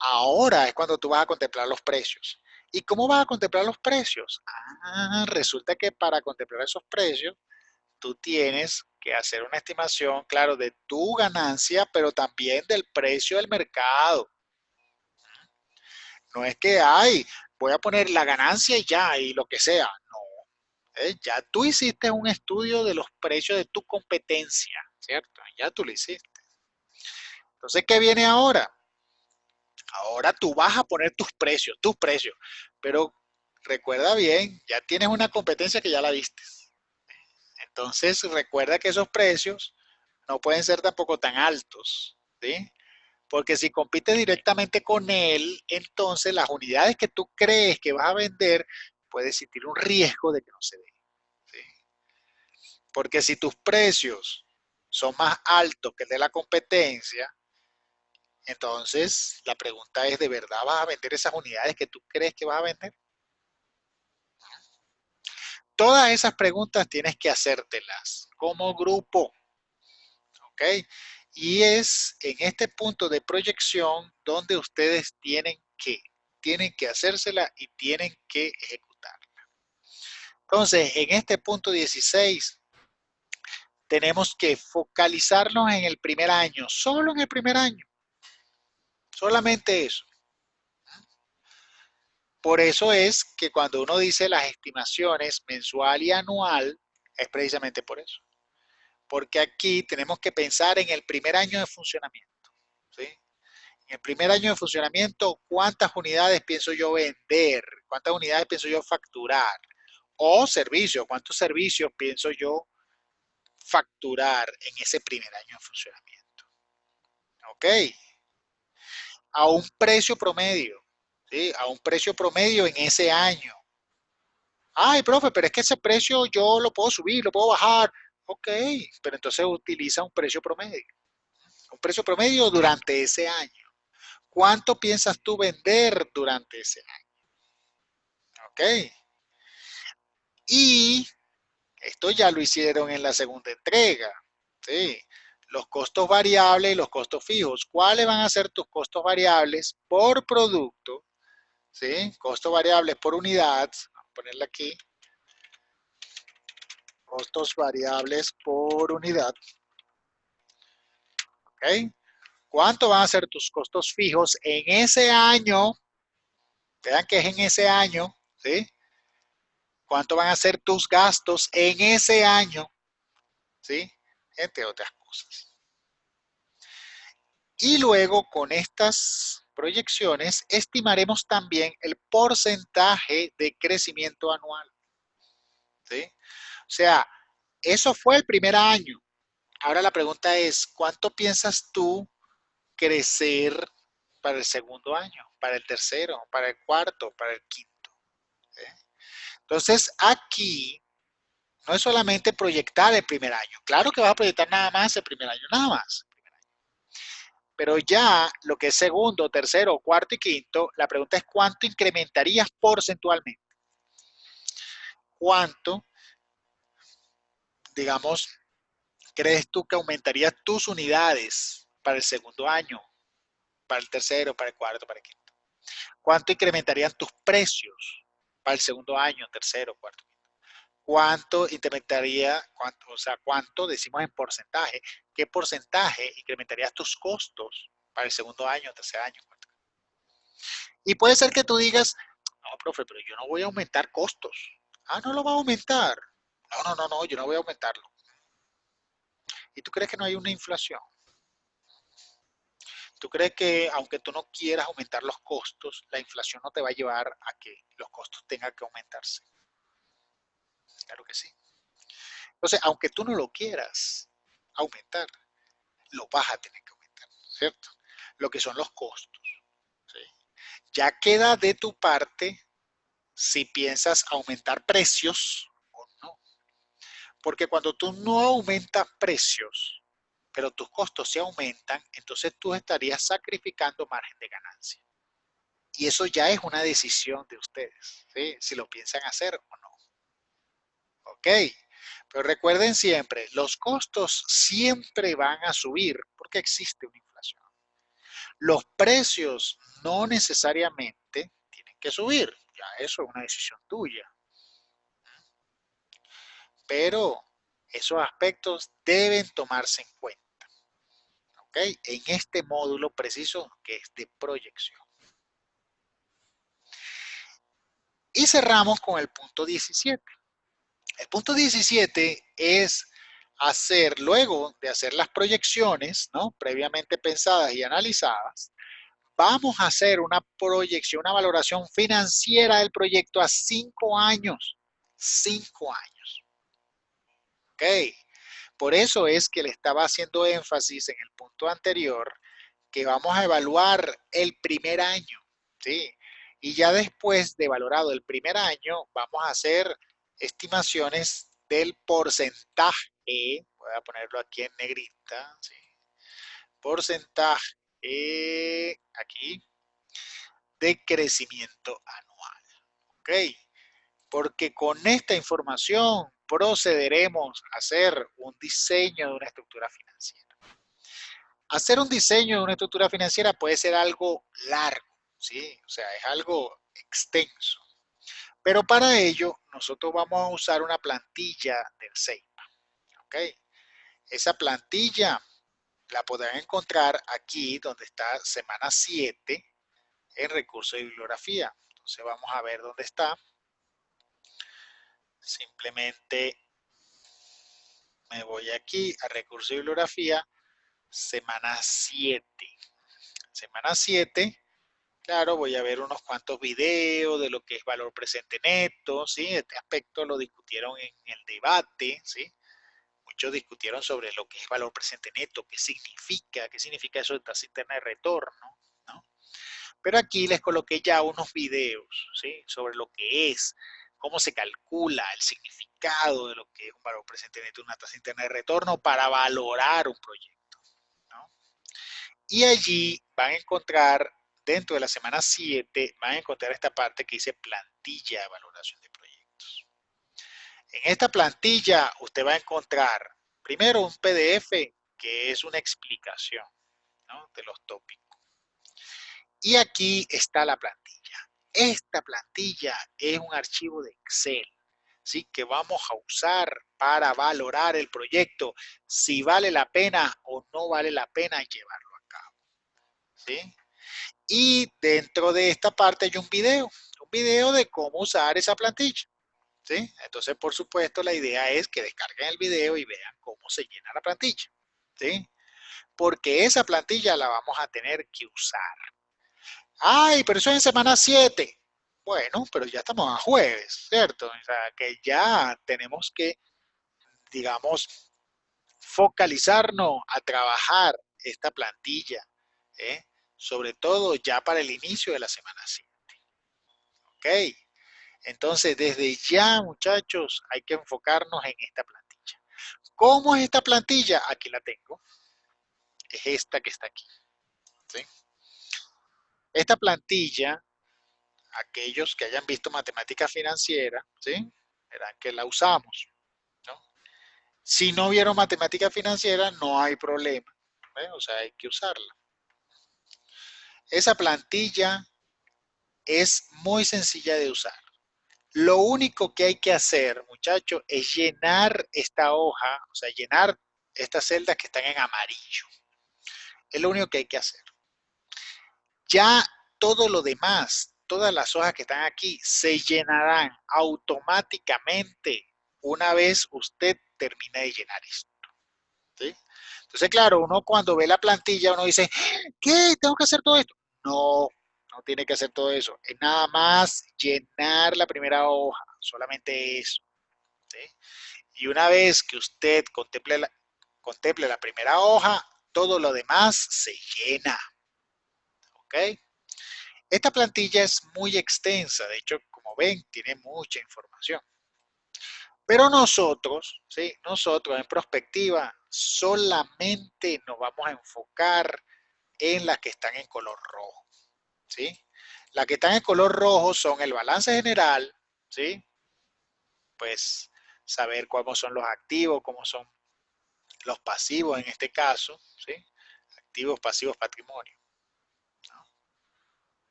Ahora es cuando tú vas a contemplar los precios. ¿Y cómo vas a contemplar los precios? Ah, resulta que para contemplar esos precios, tú tienes que hacer una estimación, claro, de tu ganancia, pero también del precio del mercado. No es que, ay, voy a poner la ganancia y ya, y lo que sea. No, ya tú hiciste un estudio de los precios de tu competencia, ¿cierto? Ya tú lo hiciste. Entonces, ¿qué viene ahora? Ahora tú vas a poner tus precios, pero recuerda bien, ya tienes una competencia que ya la viste. Entonces, recuerda que esos precios no pueden ser tampoco tan altos, ¿sí? Porque si compites directamente con él, entonces las unidades que tú crees que vas a vender, puede existir un riesgo de que no se den, ¿sí? Porque si tus precios son más altos que el de la competencia, entonces la pregunta es, ¿de verdad vas a vender esas unidades que tú crees que vas a vender? Todas esas preguntas tienes que hacértelas como grupo, ¿ok? Y es en este punto de proyección donde ustedes tienen que hacérsela y tienen que ejecutar. Entonces, en este punto 16, tenemos que focalizarnos en el primer año, solo en el primer año, solamente eso. Por eso es que cuando uno dice las estimaciones mensual y anual, es precisamente por eso. Porque aquí tenemos que pensar en el primer año de funcionamiento, ¿sí? En el primer año de funcionamiento, ¿cuántas unidades pienso yo vender? ¿Cuántas unidades pienso yo facturar? O servicios, ¿cuántos servicios pienso yo facturar en ese primer año de funcionamiento? ¿Ok? A un precio promedio, ¿sí? A un precio promedio en ese año. Ay, profe, pero es que ese precio yo lo puedo subir, lo puedo bajar. Ok, pero entonces utiliza un precio promedio. Un precio promedio durante ese año. ¿Cuánto piensas tú vender durante ese año? Ok. Y esto ya lo hicieron en la segunda entrega. ¿Sí? Los costos variables y los costos fijos. ¿Cuáles van a ser tus costos variables por producto? ¿Sí? Costos variables por unidad. Vamos a ponerla aquí. Costos variables por unidad. ¿Ok? ¿Cuánto van a ser tus costos fijos en ese año? Vean que es en ese año, ¿sí? ¿Cuánto van a ser tus gastos en ese año? ¿Sí? Entre otras cosas. Y luego con estas proyecciones estimaremos también el porcentaje de crecimiento anual. ¿Sí? O sea, eso fue el primer año. Ahora la pregunta es, ¿cuánto piensas tú crecer para el segundo año, para el tercero, para el cuarto, para el quinto? ¿Sí? Entonces, aquí no es solamente proyectar el primer año. Claro que vas a proyectar nada más el primer año, nada más. Pero ya lo que es segundo, tercero, cuarto y quinto, la pregunta es cuánto incrementarías porcentualmente. ¿Cuánto, digamos, crees tú que aumentarías tus unidades para el segundo año, para el tercero, para el cuarto, para el quinto? ¿Cuánto incrementarían tus precios para el segundo año, tercero, cuarto? ¿Cuánto incrementaría, o sea, cuánto decimos en porcentaje? ¿Qué porcentaje incrementarías tus costos para el segundo año, tercer año, cuarto? Y puede ser que tú digas, no, profe, pero yo no voy a aumentar costos. Ah, no lo va a aumentar. No, yo no voy a aumentarlo. ¿Y tú crees que no hay una inflación? ¿Tú crees que aunque tú no quieras aumentar los costos, la inflación no te va a llevar a que los costos tengan que aumentarse? Claro que sí. Entonces, aunque tú no lo quieras aumentar, lo vas a tener que aumentar, ¿cierto? Lo que son los costos. ¿Sí? Ya queda de tu parte si piensas aumentar precios o no. Porque cuando tú no aumentas precios, pero tus costos se aumentan, entonces tú estarías sacrificando margen de ganancia. Y eso ya es una decisión de ustedes, ¿sí? Si lo piensan hacer o no. ¿Ok? Pero recuerden siempre, los costos siempre van a subir porque existe una inflación. Los precios no necesariamente tienen que subir, ya eso es una decisión tuya. Pero esos aspectos deben tomarse en cuenta. ¿Ok? En este módulo preciso que es de proyección. Y cerramos con el punto 17. El punto 17 es hacer, luego de hacer las proyecciones, ¿no? Previamente pensadas y analizadas, vamos a hacer una proyección, una valoración financiera del proyecto a 5 años. 5 años. ¿Ok? Por eso es que le estaba haciendo énfasis en el punto anterior que vamos a evaluar el primer año, ¿sí? Y ya después de valorado el primer año, vamos a hacer estimaciones del porcentaje, voy a ponerlo aquí en negrita, ¿sí? Porcentaje aquí de crecimiento anual, ¿ok? Porque con esta información procederemos a hacer un diseño de una estructura financiera. Hacer un diseño de una estructura financiera puede ser algo largo, ¿sí? O sea, es algo extenso. Pero para ello, nosotros vamos a usar una plantilla del SEIPA, ¿ok? Esa plantilla la podrán encontrar aquí donde está semana 7 en recursos de bibliografía. Entonces vamos a ver dónde está. Simplemente me voy aquí a recursos de bibliografía, semana 7. Semana 7, claro, voy a ver unos cuantos videos de lo que es valor presente neto, ¿sí? Este aspecto lo discutieron en el debate, ¿sí? Muchos discutieron sobre lo que es valor presente neto, qué significa eso de tasa interna de retorno, ¿no? Pero aquí les coloqué ya unos videos, ¿sí? Sobre lo que es, cómo se calcula el significado de lo que es un valor presente neto, una tasa interna de retorno para valorar un proyecto, ¿no? Y allí van a encontrar, dentro de la semana 7, van a encontrar esta parte que dice plantilla de valoración de proyectos. En esta plantilla usted va a encontrar primero un PDF que es una explicación, ¿no? De los tópicos. Y aquí está la plantilla. Esta plantilla es un archivo de Excel, ¿sí? Que vamos a usar para valorar el proyecto, si vale la pena o no vale la pena llevarlo a cabo, ¿sí? Y dentro de esta parte hay un video de cómo usar esa plantilla, ¿sí? Entonces, por supuesto, la idea es que descarguen el video y vean cómo se llena la plantilla, ¿sí? Porque esa plantilla la vamos a tener que usar. Ay, pero eso es en semana 7. Bueno, pero ya estamos a jueves, ¿cierto? O sea, que ya tenemos que, digamos, focalizarnos a trabajar esta plantilla, ¿eh? Sobre todo ya para el inicio de la semana 7. ¿Ok? Entonces, desde ya, muchachos, hay que enfocarnos en esta plantilla. ¿Cómo es esta plantilla? Aquí la tengo. Es esta que está aquí, ¿sí? Esta plantilla, aquellos que hayan visto matemática financiera, ¿sí? Verán que la usamos, ¿no? Si no vieron matemática financiera, no hay problema, ¿eh? O sea, hay que usarla. Esa plantilla es muy sencilla de usar. Lo único que hay que hacer, muchachos, es llenar esta hoja, o sea, llenar estas celdas que están en amarillo. Es lo único que hay que hacer. Ya todo lo demás, todas las hojas que están aquí, se llenarán automáticamente una vez usted termine de llenar esto, ¿sí? Entonces, claro, uno cuando ve la plantilla, uno dice, ¿qué? ¿Tengo que hacer todo esto? No, no tiene que hacer todo eso. Es nada más llenar la primera hoja, solamente eso, ¿sí? Y una vez que usted contemple la primera hoja, todo lo demás se llena, ¿ok? Esta plantilla es muy extensa, de hecho, como ven, tiene mucha información. Pero nosotros, ¿sí? Nosotros en prospectiva solamente nos vamos a enfocar en las que están en color rojo, ¿sí? Las que están en color rojo son el balance general, ¿sí? Pues saber cómo son los activos, cómo son los pasivos en este caso, ¿sí? Activos, pasivos, patrimonio.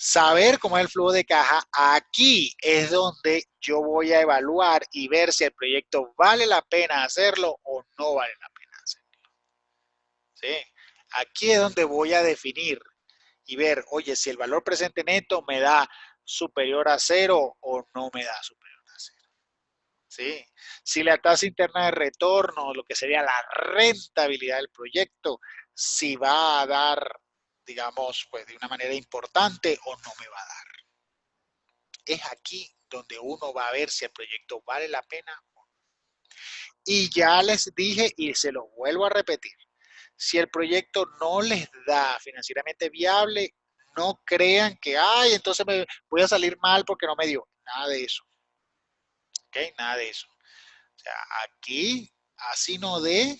Saber cómo es el flujo de caja, aquí es donde yo voy a evaluar y ver si el proyecto vale la pena hacerlo o no vale la pena hacerlo, ¿sí? Aquí es donde voy a definir y ver, oye, si el valor presente neto me da superior a cero o no me da superior a cero, ¿sí? Si la tasa interna de retorno, lo que sería la rentabilidad del proyecto, si va a dar, digamos, pues de una manera importante o no me va a dar. Es aquí donde uno va a ver si el proyecto vale la pena o no. Y ya les dije y se los vuelvo a repetir, si el proyecto no les da financieramente viable, no crean que, ay, entonces me voy a salir mal porque no me dio. Nada de eso. ¿Ok? Nada de eso. O sea, aquí, así no dé,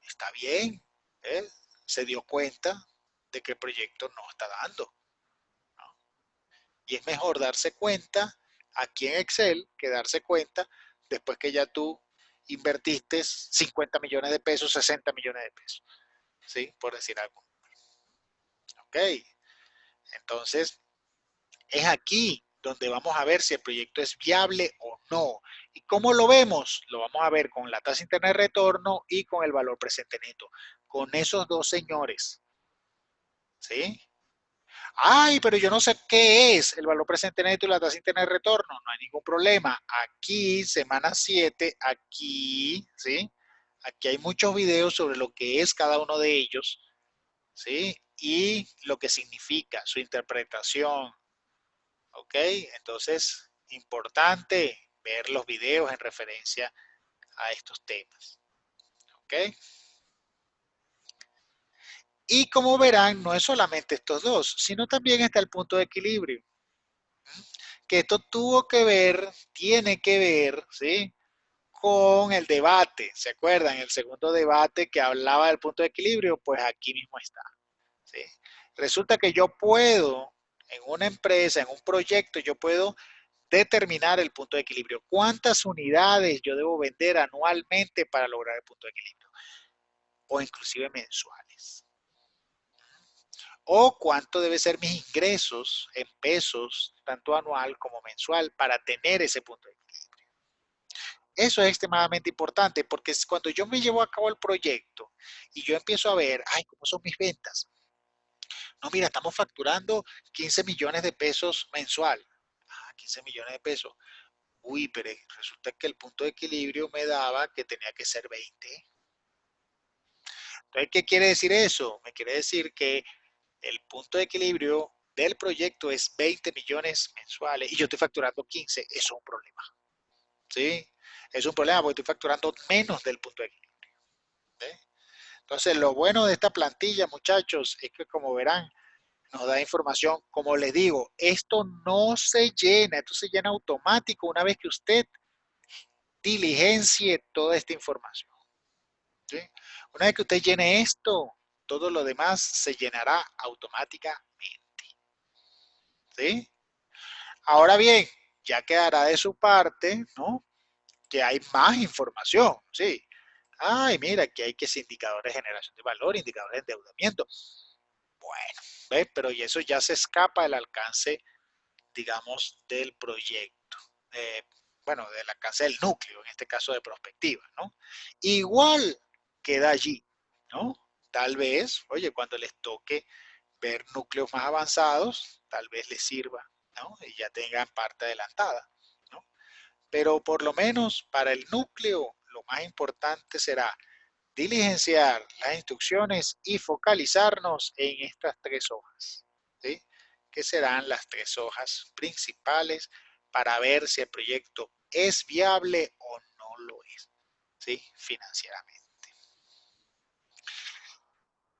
está bien. ¿Eh? Se dio cuenta de que el proyecto no está dando, ¿no? Y es mejor darse cuenta aquí en Excel que darse cuenta después que ya tú invertiste 50 millones de pesos, 60 millones de pesos. ¿sí? Por decir algo. Ok, entonces es aquí donde vamos a ver si el proyecto es viable o no. ¿Y cómo lo vemos? Lo vamos a ver con la tasa interna de retorno y con el valor presente neto. Con esos dos señores. ¿Sí? Ay, pero yo no sé qué es el valor presente neto y la tasa interna de retorno. No hay ningún problema. Aquí, semana 7, aquí, ¿sí? Aquí hay muchos videos sobre lo que es cada uno de ellos, ¿sí? Y lo que significa, su interpretación, ¿ok? Entonces, importante ver los videos en referencia a estos temas, ¿ok? Y como verán, no es solamente estos dos, sino también está el punto de equilibrio, que esto tuvo que ver, tiene que ver, ¿sí? Con el debate, ¿se acuerdan? El segundo debate que hablaba del punto de equilibrio, pues aquí mismo está, ¿sí? Resulta que yo puedo, en una empresa, en un proyecto, yo puedo determinar el punto de equilibrio. ¿Cuántas unidades yo debo vender anualmente para lograr el punto de equilibrio? O inclusive mensuales. O cuánto debe ser mis ingresos en pesos, tanto anual como mensual, para tener ese punto de equilibrio. Eso es extremadamente importante porque cuando yo me llevo a cabo el proyecto y yo empiezo a ver, ay, ¿cómo son mis ventas? No, mira, estamos facturando 15 millones de pesos mensual. Ah, 15 millones de pesos. Uy, pero resulta que el punto de equilibrio me daba que tenía que ser 20. Entonces, ¿qué quiere decir eso? Me quiere decir que el punto de equilibrio del proyecto es 20 millones mensuales y yo estoy facturando 15. Eso es un problema. ¿Sí? Es un problema porque estoy facturando menos del punto de equilibrio. ¿Sí? Entonces, lo bueno de esta plantilla, muchachos, es que como verán, nos da información. Como les digo, esto no se llena, esto se llena automático una vez que usted diligencie toda esta información. ¿Sí? Una vez que usted llene esto, todo lo demás se llenará automáticamente. ¿Sí? Ahora bien, ya quedará de su parte, ¿no? Que hay más información, ¿sí? Ay, mira, que hay que ser indicadores de generación de valor, indicadores de endeudamiento. Bueno, ¿ves? Pero y eso ya se escapa del alcance, digamos, del proyecto. Eh, bueno, del alcance del núcleo, en este caso de prospectiva, ¿no? Igual queda allí, ¿no? Tal vez, oye, cuando les toque ver núcleos más avanzados, tal vez les sirva, ¿no? Y ya tengan parte adelantada, ¿no? Pero por lo menos para el núcleo, lo más importante será diligenciar las instrucciones y focalizarnos en estas tres hojas, ¿sí? Que serán las tres hojas principales para ver si el proyecto es viable o no lo es, ¿sí? Financieramente.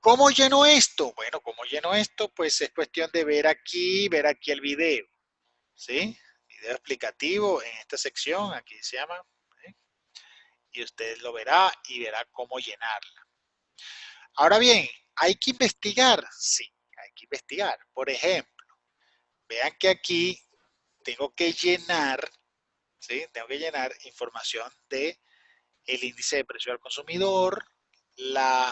¿Cómo lleno esto? Bueno, ¿cómo lleno esto? Pues es cuestión de ver aquí el video, ¿sí? Video explicativo en esta sección, aquí se llama, ¿sí? Y usted lo verá y verá cómo llenarla. Ahora bien, ¿hay que investigar? Sí, hay que investigar. Por ejemplo, vean que aquí tengo que llenar, ¿sí? Tengo que llenar información de el índice de precio al consumidor, la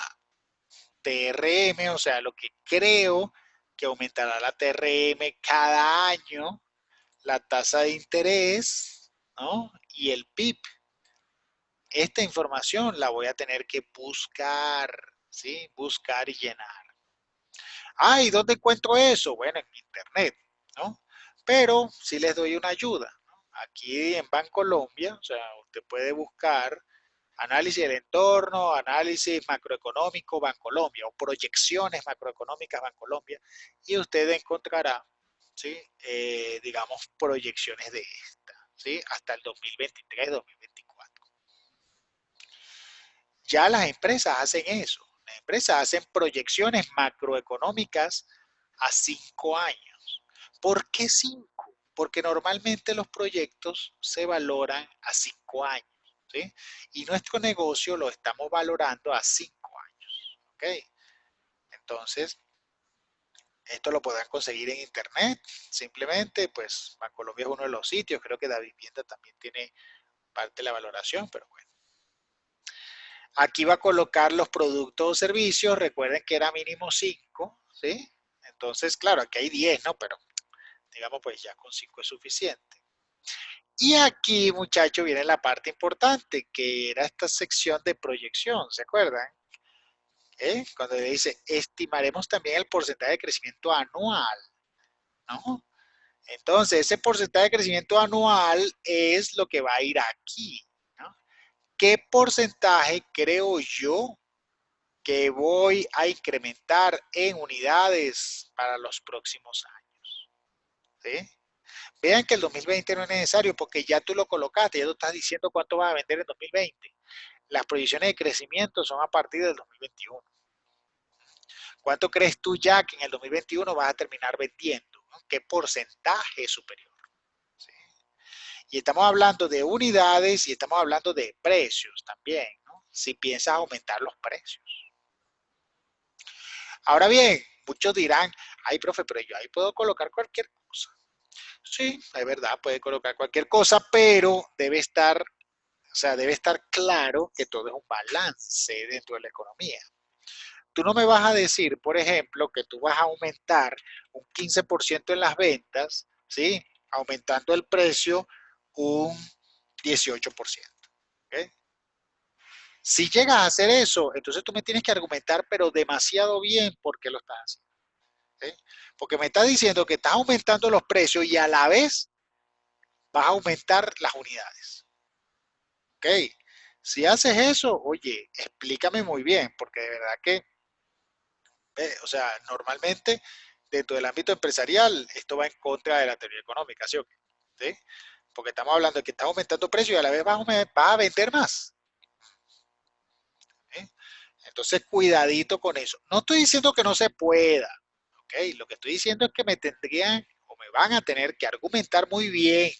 TRM, o sea, lo que creo que aumentará la TRM cada año, la tasa de interés, ¿no? Y el PIB. Esta información la voy a tener que buscar, ¿sí? Buscar y llenar. Ah, ¿y dónde encuentro eso? Bueno, en internet, ¿no? Pero si les doy una ayuda, ¿no? Aquí en Bancolombia, o sea, usted puede buscar análisis del entorno, análisis macroeconómico Bancolombia o proyecciones macroeconómicas Bancolombia y usted encontrará, ¿sí? Digamos, proyecciones de esta, ¿sí? Hasta el 2023-2024. Ya las empresas hacen eso. Las empresas hacen proyecciones macroeconómicas a 5 años. ¿Por qué 5? Porque normalmente los proyectos se valoran a 5 años. ¿Sí? Y nuestro negocio lo estamos valorando a 5 años. ¿Ok? Entonces, esto lo podrán conseguir en internet. Simplemente, pues, Bancolombia es uno de los sitios. Creo que Da Vivienda también tiene parte de la valoración, pero bueno. Aquí va a colocar los productos o servicios, recuerden que era mínimo 5, ¿sí? Entonces, claro, aquí hay 10, ¿no? Pero digamos, pues ya con 5 es suficiente. Y aquí, muchachos, viene la parte importante, que era esta sección de proyección, ¿se acuerdan? Cuando le dice, estimaremos también el porcentaje de crecimiento anual, ¿no? Entonces, ese porcentaje de crecimiento anual es lo que va a ir aquí, ¿no? ¿Qué porcentaje creo yo que voy a incrementar en unidades para los próximos años? ¿Sí? Vean que el 2020 no es necesario porque ya tú lo colocaste, ya tú estás diciendo cuánto vas a vender en 2020. Las proyecciones de crecimiento son a partir del 2021. ¿Cuánto crees tú ya que en el 2021 vas a terminar vendiendo? ¿No? ¿Qué porcentaje es superior? ¿Sí? Y estamos hablando de unidades y estamos hablando de precios también, ¿no? Si piensas aumentar los precios. Ahora bien, muchos dirán, ay, profe, pero yo ahí puedo colocar cualquier cosa. Sí, es verdad, puede colocar cualquier cosa, pero debe estar claro que todo es un balance dentro de la economía. Tú no me vas a decir, por ejemplo, que tú vas a aumentar un 15% en las ventas, ¿sí? Aumentando el precio un 18%. ¿Okay? Si llegas a hacer eso, entonces tú me tienes que argumentar, pero demasiado bien por qué lo estás haciendo. ¿Okay? Porque me estás diciendo que estás aumentando los precios y a la vez vas a aumentar las unidades. ¿Ok? Si haces eso, oye, explícame muy bien, porque de verdad que, o sea, normalmente dentro del ámbito empresarial esto va en contra de la teoría económica, ¿sí o qué? ¿Sí? Porque estamos hablando de que estás aumentando precios y a la vez vas a vender más. ¿Sí? Entonces, cuidadito con eso. No estoy diciendo que no se pueda, ¿ok? Lo que estoy diciendo es que me tendrían o me van a tener que argumentar muy bien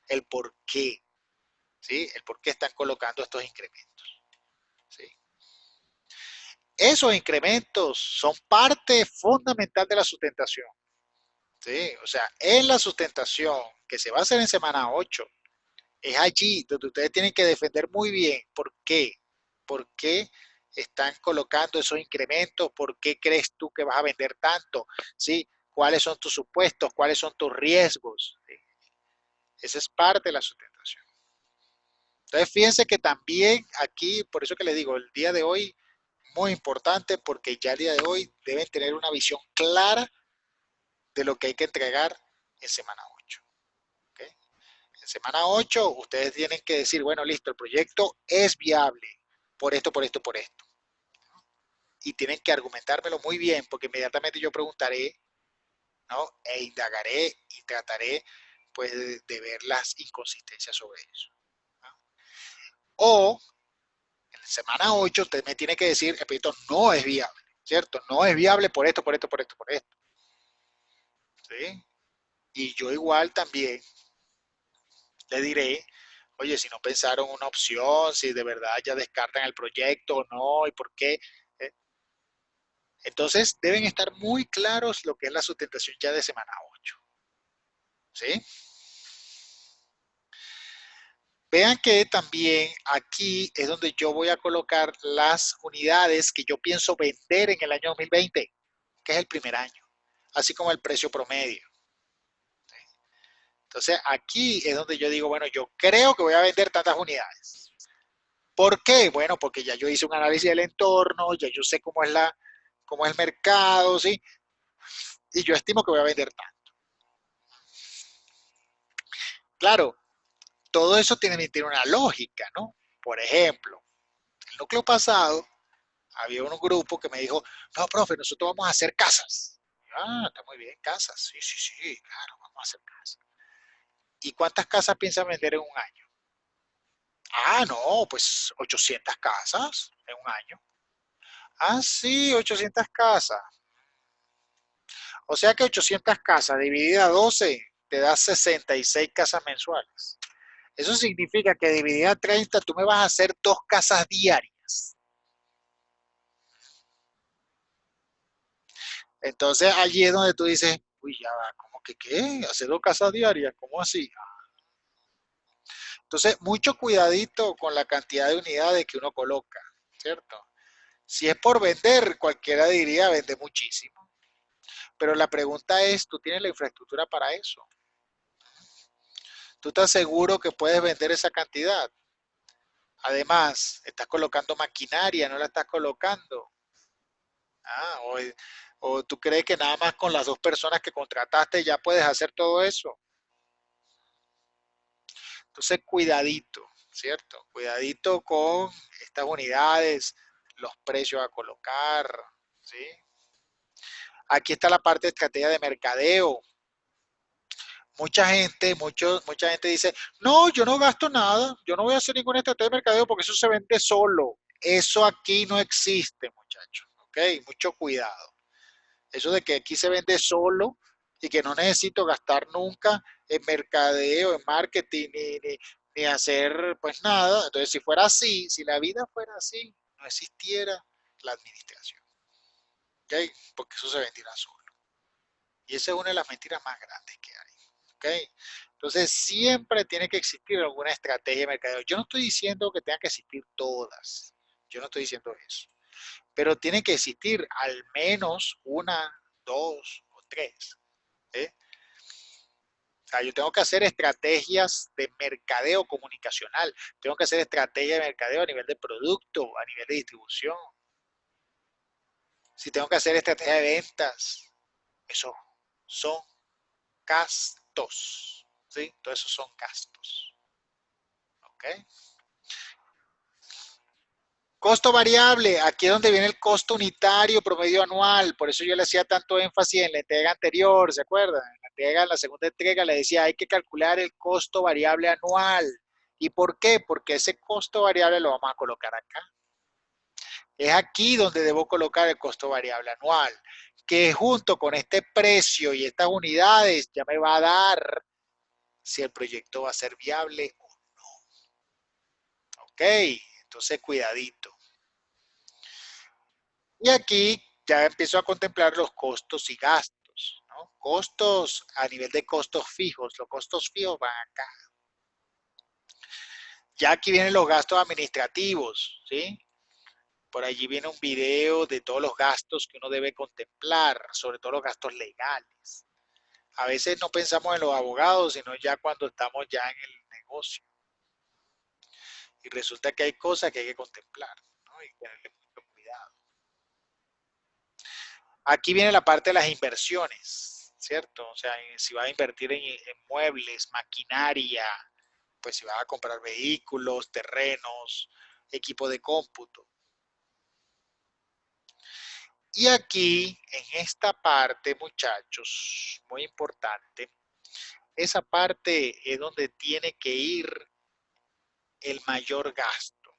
el por qué, ¿sí? El por qué están colocando estos incrementos, ¿sí? Esos incrementos son parte fundamental de la sustentación, ¿sí? O sea, en la sustentación que se va a hacer en semana 8, es allí donde ustedes tienen que defender muy bien por qué están colocando esos incrementos, por qué crees tú que vas a vender tanto, ¿sí? ¿Cuáles son tus supuestos? ¿Cuáles son tus riesgos? ¿Sí? Esa es parte de la sustentación. Entonces, fíjense que también aquí, por eso que les digo, el día de hoy, muy importante, porque ya el día de hoy deben tener una visión clara de lo que hay que entregar en semana 8. ¿Okay? En semana 8, ustedes tienen que decir, bueno, listo, el proyecto es viable por esto, por esto, por esto. Y tienen que argumentármelo muy bien, porque inmediatamente yo preguntaré, ¿no? E indagaré y trataré, pues, de ver las inconsistencias sobre eso. ¿No? O en semana 8 usted me tiene que decir, el proyecto no es viable, ¿cierto? No es viable por esto, por esto, por esto, por esto. ¿Sí? Y yo igual también le diré, oye, si no pensaron una opción, si de verdad ya descartan el proyecto o no, y por qué. ¿Eh? Entonces deben estar muy claros lo que es la sustentación ya de semana 8. ¿Sí? Vean que también aquí es donde yo voy a colocar las unidades que yo pienso vender en el año 2020, que es el primer año, así como el precio promedio. Entonces aquí es donde yo digo, bueno, yo creo que voy a vender tantas unidades. ¿Por qué? Bueno, porque ya yo hice un análisis del entorno, ya yo sé cómo es el mercado, ¿sí? Y yo estimo que voy a vender tanto. Claro, todo eso tiene una lógica, ¿no? Por ejemplo, el núcleo pasado había un grupo que me dijo, no, profe, nosotros vamos a hacer casas. Ah, está muy bien, casas. Sí, sí, sí, claro, vamos a hacer casas. ¿Y cuántas casas piensan vender en un año? Ah, no, pues 800 casas en un año. Ah, sí, 800 casas. O sea que 800 casas dividida a 12 te da 66 casas mensuales. Eso significa que dividida a 30 tú me vas a hacer 2 casas diarias. Entonces allí es donde tú dices, uy, ya va, ¿cómo que qué? ¿Hacer 2 casas diarias? ¿Cómo así? Entonces, mucho cuidadito con la cantidad de unidades que uno coloca. ¿cierto? Si es por vender, cualquiera diría vende muchísimo. Pero la pregunta es, ¿tú tienes la infraestructura para eso? ¿Tú estás seguro que puedes vender esa cantidad? Además, estás colocando maquinaria, no la estás colocando. Ah, o tú crees que nada más con las dos personas que contrataste ya puedes hacer todo eso. Entonces, cuidadito, ¿cierto? Cuidadito con estas unidades, los precios a colocar, ¿sí? Aquí está la parte de estrategia de mercadeo. Mucha gente dice, no, yo no gasto nada, yo no voy a hacer ninguna estrategia de mercadeo porque eso se vende solo. Eso aquí no existe, muchachos. ¿Ok? Mucho cuidado. Eso de que aquí se vende solo y que no necesito gastar nunca en mercadeo, en marketing, ni hacer pues nada. Entonces, si fuera así, si la vida fuera así, no existiera la administración. ¿Ok? Porque eso se vendiera solo. Y esa es una de las mentiras más grandes que hay. ¿Ok? Entonces, siempre tiene que existir alguna estrategia de mercadeo. Yo no estoy diciendo que tengan que existir todas. Yo no estoy diciendo eso. Pero tiene que existir al menos una, dos o tres. ¿Eh? O sea, yo tengo que hacer estrategias de mercadeo comunicacional. Tengo que hacer estrategia de mercadeo a nivel de producto, a nivel de distribución. Si tengo que hacer estrategia de ventas, eso son gastos. ¿Sí? Todo eso son gastos. ¿Ok? Costo variable, aquí es donde viene el costo unitario promedio anual, por eso yo le hacía tanto énfasis en la entrega anterior, ¿se acuerdan? En la segunda entrega le decía, hay que calcular el costo variable anual. ¿Y por qué? Porque ese costo variable lo vamos a colocar acá. Es aquí donde debo colocar el costo variable anual, que junto con este precio y estas unidades ya me va a dar si el proyecto va a ser viable o no. ¿Ok? Entonces, cuidadito. Y aquí ya empiezo a contemplar los costos y gastos, ¿no? Costos a nivel de costos fijos. Los costos fijos van acá. Ya aquí vienen los gastos administrativos, ¿sí? Por allí viene un video de todos los gastos que uno debe contemplar, sobre todo los gastos legales. A veces no pensamos en los abogados, sino ya cuando estamos ya en el negocio. Y resulta que hay cosas que hay que contemplar, ¿no? Y tenerle mucho cuidado. Aquí viene la parte de las inversiones, ¿cierto? O sea, si vas a invertir en muebles, maquinaria, pues si vas a comprar vehículos, terrenos, equipo de cómputo. Y aquí, en esta parte, muchachos, muy importante, esa parte es donde tiene que ir el mayor gasto.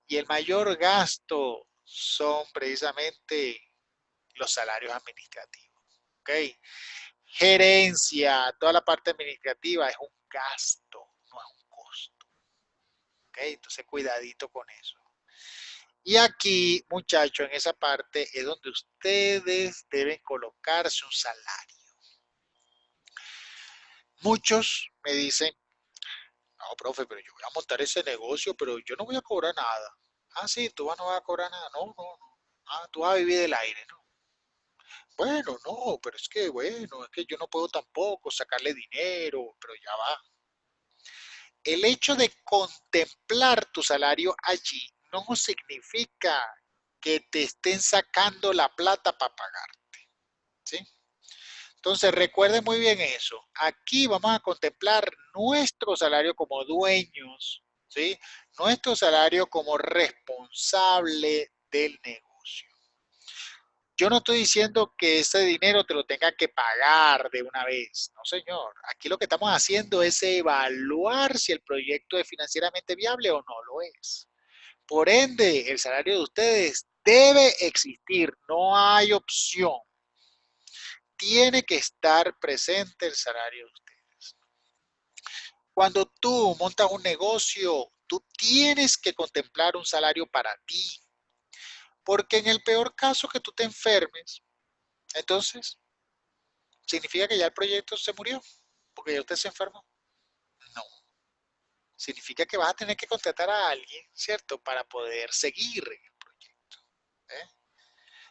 Y el mayor gasto son precisamente los salarios administrativos. ¿Ok? Gerencia, toda la parte administrativa es un gasto, no es un costo. ¿Ok? Entonces, cuidadito con eso. Y aquí, muchachos, en esa parte es donde ustedes deben colocarse un salario. Muchos me dicen, no, profe, pero yo voy a montar ese negocio, pero yo no voy a cobrar nada. Ah, sí, no vas a cobrar nada. No, no, no. Ah, tú vas a vivir del aire, ¿no? Bueno, no, pero es que, bueno, es que yo no puedo tampoco sacarle dinero, pero ya va. El hecho de contemplar tu salario allí no significa que te estén sacando la plata para pagarte, ¿sí? Entonces recuerden muy bien eso. Aquí vamos a contemplar nuestro salario como dueños, ¿sí? Nuestro salario como responsable del negocio. Yo no estoy diciendo que ese dinero te lo tenga que pagar de una vez, no señor. Aquí lo que estamos haciendo es evaluar si el proyecto es financieramente viable o no lo es. Por ende, el salario de ustedes debe existir, no hay opción. Tiene que estar presente el salario de ustedes. Cuando tú montas un negocio, tú tienes que contemplar un salario para ti, porque en el peor caso que tú te enfermes, entonces significa que ya el proyecto se murió, porque ya usted se enfermó. No. significa que vas a tener que contratar a alguien, ¿cierto? Para poder seguir en el proyecto. ¿Eh?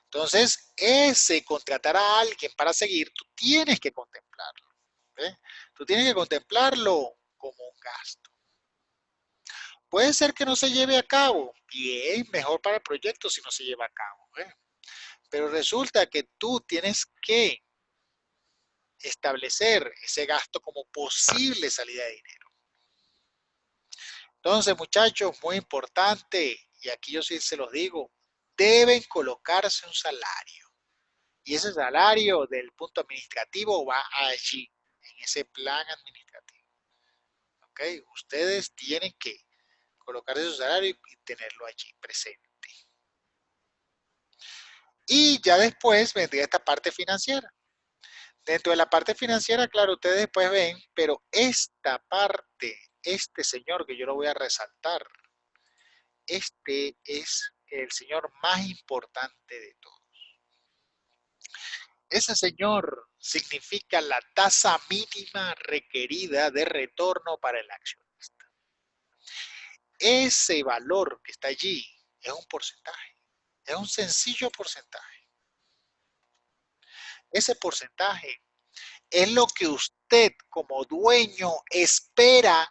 Entonces, ese contratar a alguien para seguir, tú tienes que contemplarlo. ¿Eh? Tú tienes que contemplarlo como un gasto. Puede ser que no se lleve a cabo. Bien, mejor para el proyecto si no se lleva a cabo. ¿Eh? Pero resulta que tú tienes que establecer ese gasto como posible salida de dinero. Entonces, muchachos, muy importante, y aquí yo sí se los digo, deben colocarse un salario. Y ese salario del punto administrativo va allí, en ese plan administrativo. ¿Ok? Ustedes tienen que colocarse su salario y tenerlo allí presente. Y ya después vendría esta parte financiera. Dentro de la parte financiera, claro, ustedes después ven, pero esta parte, este señor que yo lo voy a resaltar, este es el señor más importante de todos. Ese señor significa la tasa mínima requerida de retorno para el accionista. Ese valor que está allí es un porcentaje, es un sencillo porcentaje. Ese porcentaje es lo que usted como dueño espera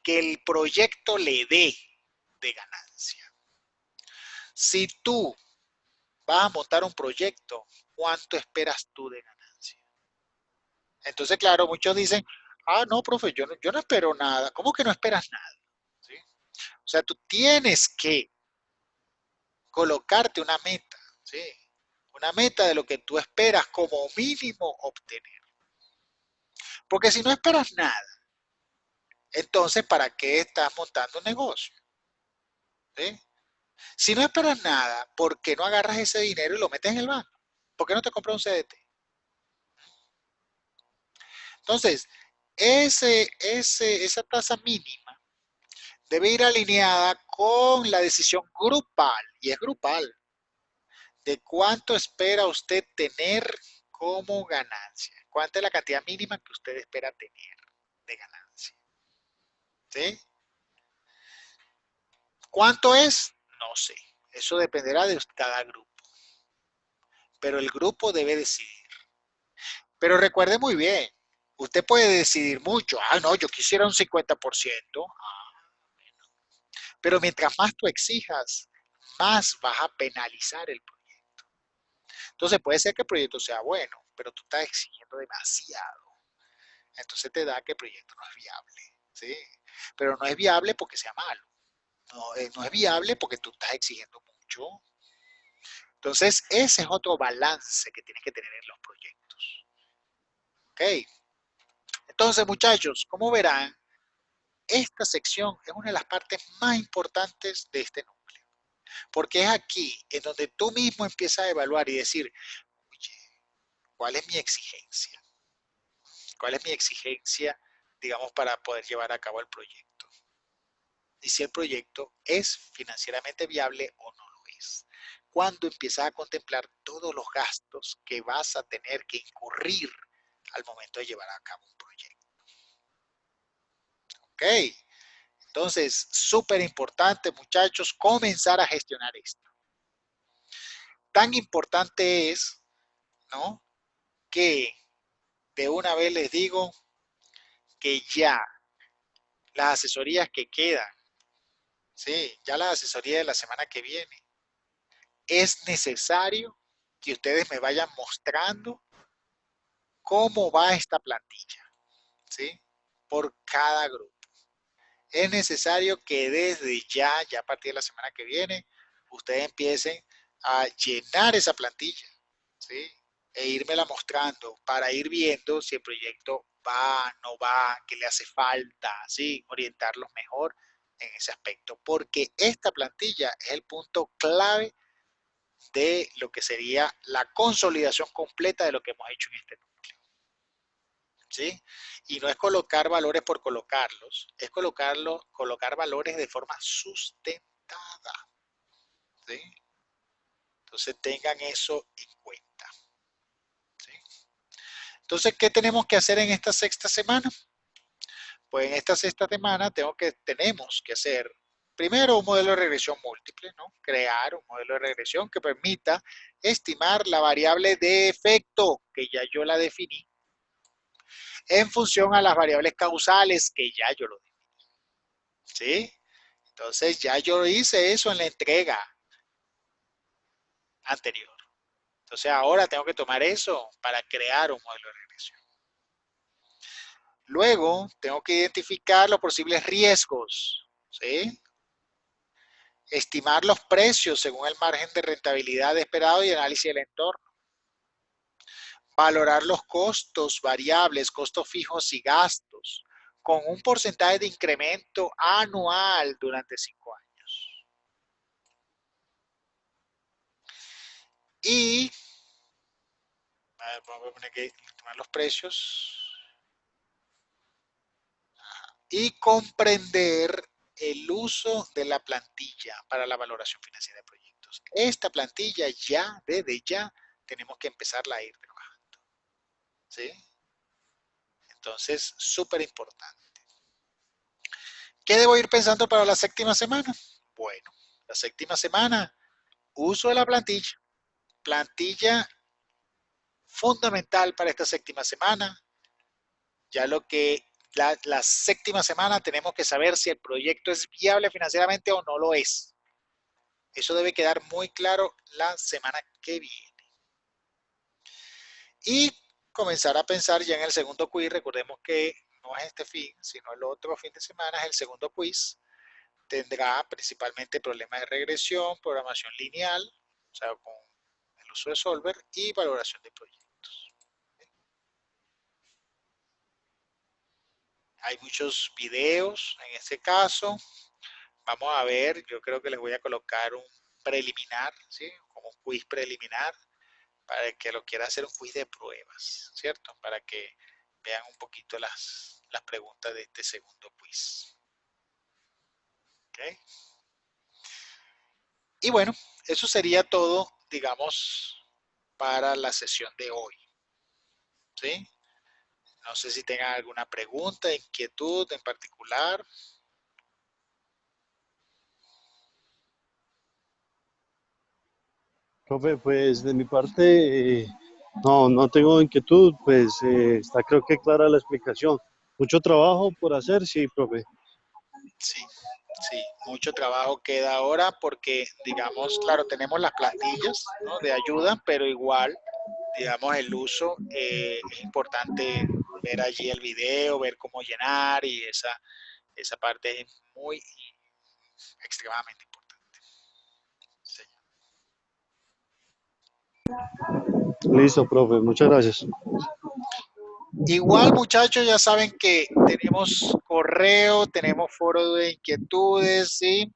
que el proyecto le dé de ganancia. Si tú vas a montar un proyecto, ¿cuánto esperas tú de ganancia? Entonces, claro, muchos dicen, ah, no, profe, yo no espero nada. ¿Cómo que no esperas nada? ¿Sí? O sea, tú tienes que colocarte una meta, ¿sí? Una meta de lo que tú esperas como mínimo obtener. Porque si no esperas nada, entonces, ¿para qué estás montando un negocio? ¿Sí? Si no esperas nada, ¿por qué no agarras ese dinero y lo metes en el banco? ¿Por qué no te compras un CDT? Entonces, esa tasa mínima debe ir alineada con la decisión grupal, y es grupal, de cuánto espera usted tener como ganancia. ¿Cuánta es la cantidad mínima que usted espera tener de ganancia? ¿Sí? ¿Cuánto es? No sé. Eso dependerá de cada grupo. Pero el grupo debe decidir. Pero recuerde muy bien, usted puede decidir mucho. Ah, no, yo quisiera un 50%. Pero mientras más tú exijas, más vas a penalizar el proyecto. Entonces puede ser que el proyecto sea bueno, pero tú estás exigiendo demasiado. Entonces te da que el proyecto no es viable. ¿Sí? Pero no es viable porque sea malo. No, no es viable porque tú estás exigiendo mucho. Entonces ese es otro balance que tienes que tener en los proyectos. ¿Ok? Entonces muchachos, como verán, esta sección es una de las partes más importantes de este núcleo. Porque es aquí en donde tú mismo empiezas a evaluar y decir, oye, ¿cuál es mi exigencia? ¿Cuál es mi exigencia, digamos, para poder llevar a cabo el proyecto? Y si el proyecto es financieramente viable o no lo es. Cuando empiezas a contemplar todos los gastos que vas a tener que incurrir al momento de llevar a cabo un proyecto. ¿Ok? Entonces, súper importante, muchachos, comenzar a gestionar esto. Tan importante es, ¿no? Que de una vez les digo que ya las asesorías que quedan, sí, ya la asesoría de la semana que viene, es necesario que ustedes me vayan mostrando cómo va esta plantilla, ¿sí? Por cada grupo. Es necesario que desde ya a partir de la semana que viene, ustedes empiecen a llenar esa plantilla, ¿sí? E írmela mostrando para ir viendo si el proyecto va, no va, qué le hace falta, ¿sí? Orientarlos mejor en ese aspecto, porque esta plantilla es el punto clave de lo que sería la consolidación completa de lo que hemos hecho en este núcleo, ¿sí? Y no es colocar valores por colocarlos, es colocar valores de forma sustentada, ¿sí? Entonces tengan eso en cuenta, ¿sí? Entonces, ¿qué tenemos que hacer en esta sexta semana? Pues en esta sexta semana tenemos que hacer primero un modelo de regresión múltiple, ¿no? Crear un modelo de regresión que permita estimar la variable de efecto, que ya yo la definí, en función a las variables causales, que ya yo lo definí. ¿Sí? Entonces ya yo hice eso en la entrega anterior. Entonces ahora tengo que tomar eso para crear un modelo de regresión. Luego tengo que identificar los posibles riesgos, ¿sí? Estimar los precios según el margen de rentabilidad esperado y análisis del entorno. Valorar los costos variables, costos fijos y gastos con un porcentaje de incremento anual durante 5 años. Y vamos a poner que estimar los precios y comprender el uso de la plantilla para la valoración financiera de proyectos. Esta plantilla ya, desde ya, tenemos que empezarla a ir trabajando. ¿Sí? Entonces, súper importante. ¿Qué debo ir pensando para la séptima semana? Bueno, la séptima semana, uso de la plantilla. Plantilla fundamental para esta séptima semana. Ya la séptima semana tenemos que saber si el proyecto es viable financieramente o no lo es. Eso debe quedar muy claro la semana que viene. Y comenzar a pensar ya en el segundo quiz. Recordemos que no es este fin, sino el otro fin de semana es el segundo quiz. Tendrá principalmente problemas de regresión, programación lineal, o sea, con el uso de Solver y valoración de proyectos. Hay muchos videos en este caso. Vamos a ver, yo creo que les voy a colocar un preliminar, ¿sí? Como un quiz preliminar para el que lo quiera hacer un quiz de pruebas, ¿cierto? Para que vean un poquito las preguntas de este segundo quiz. ¿Okay? Y bueno, eso sería todo, digamos, para la sesión de hoy. ¿Sí? No sé si tengan alguna pregunta, inquietud en particular. Profe, pues de mi parte, no tengo inquietud, pues está creo que clara la explicación. Mucho trabajo por hacer, sí, profe. Sí, sí, mucho trabajo queda ahora porque, digamos, claro, tenemos las plantillas, ¿no?, de ayuda, pero igual, digamos, el uso es importante ver allí el video, ver cómo llenar y esa parte es muy extremadamente importante. Sí. Listo, profe, muchas gracias. Igual, muchachos, ya saben que tenemos correo, tenemos foro de inquietudes, ¿sí?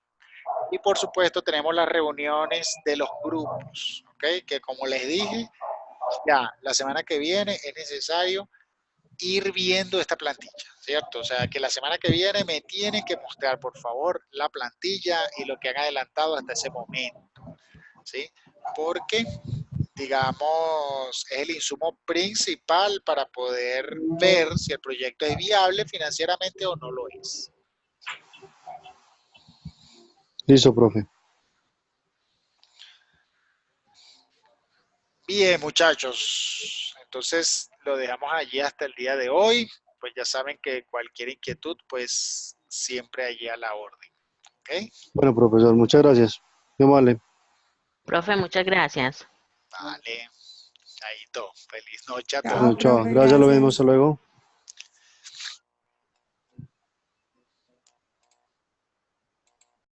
Y por supuesto tenemos las reuniones de los grupos, ¿ok? Que como les dije, ya la semana que viene es necesario ir viendo esta plantilla, ¿cierto? O sea, que la semana que viene me tienen que mostrar, por favor, la plantilla y lo que han adelantado hasta ese momento, ¿sí? Porque, digamos, es el insumo principal para poder ver si el proyecto es viable financieramente o no lo es. Listo, profe. Bien, muchachos, entonces lo dejamos allí hasta el día de hoy. Pues ya saben que cualquier inquietud, pues siempre allí a la orden. ¿Ok? Bueno, profesor, muchas gracias. Muy amable. Profe, muchas gracias. Vale. Ahí todo. Feliz noche a Bueno, todos. Chao, chao. profe, Gracias, lo mismo. gracias. Hasta luego.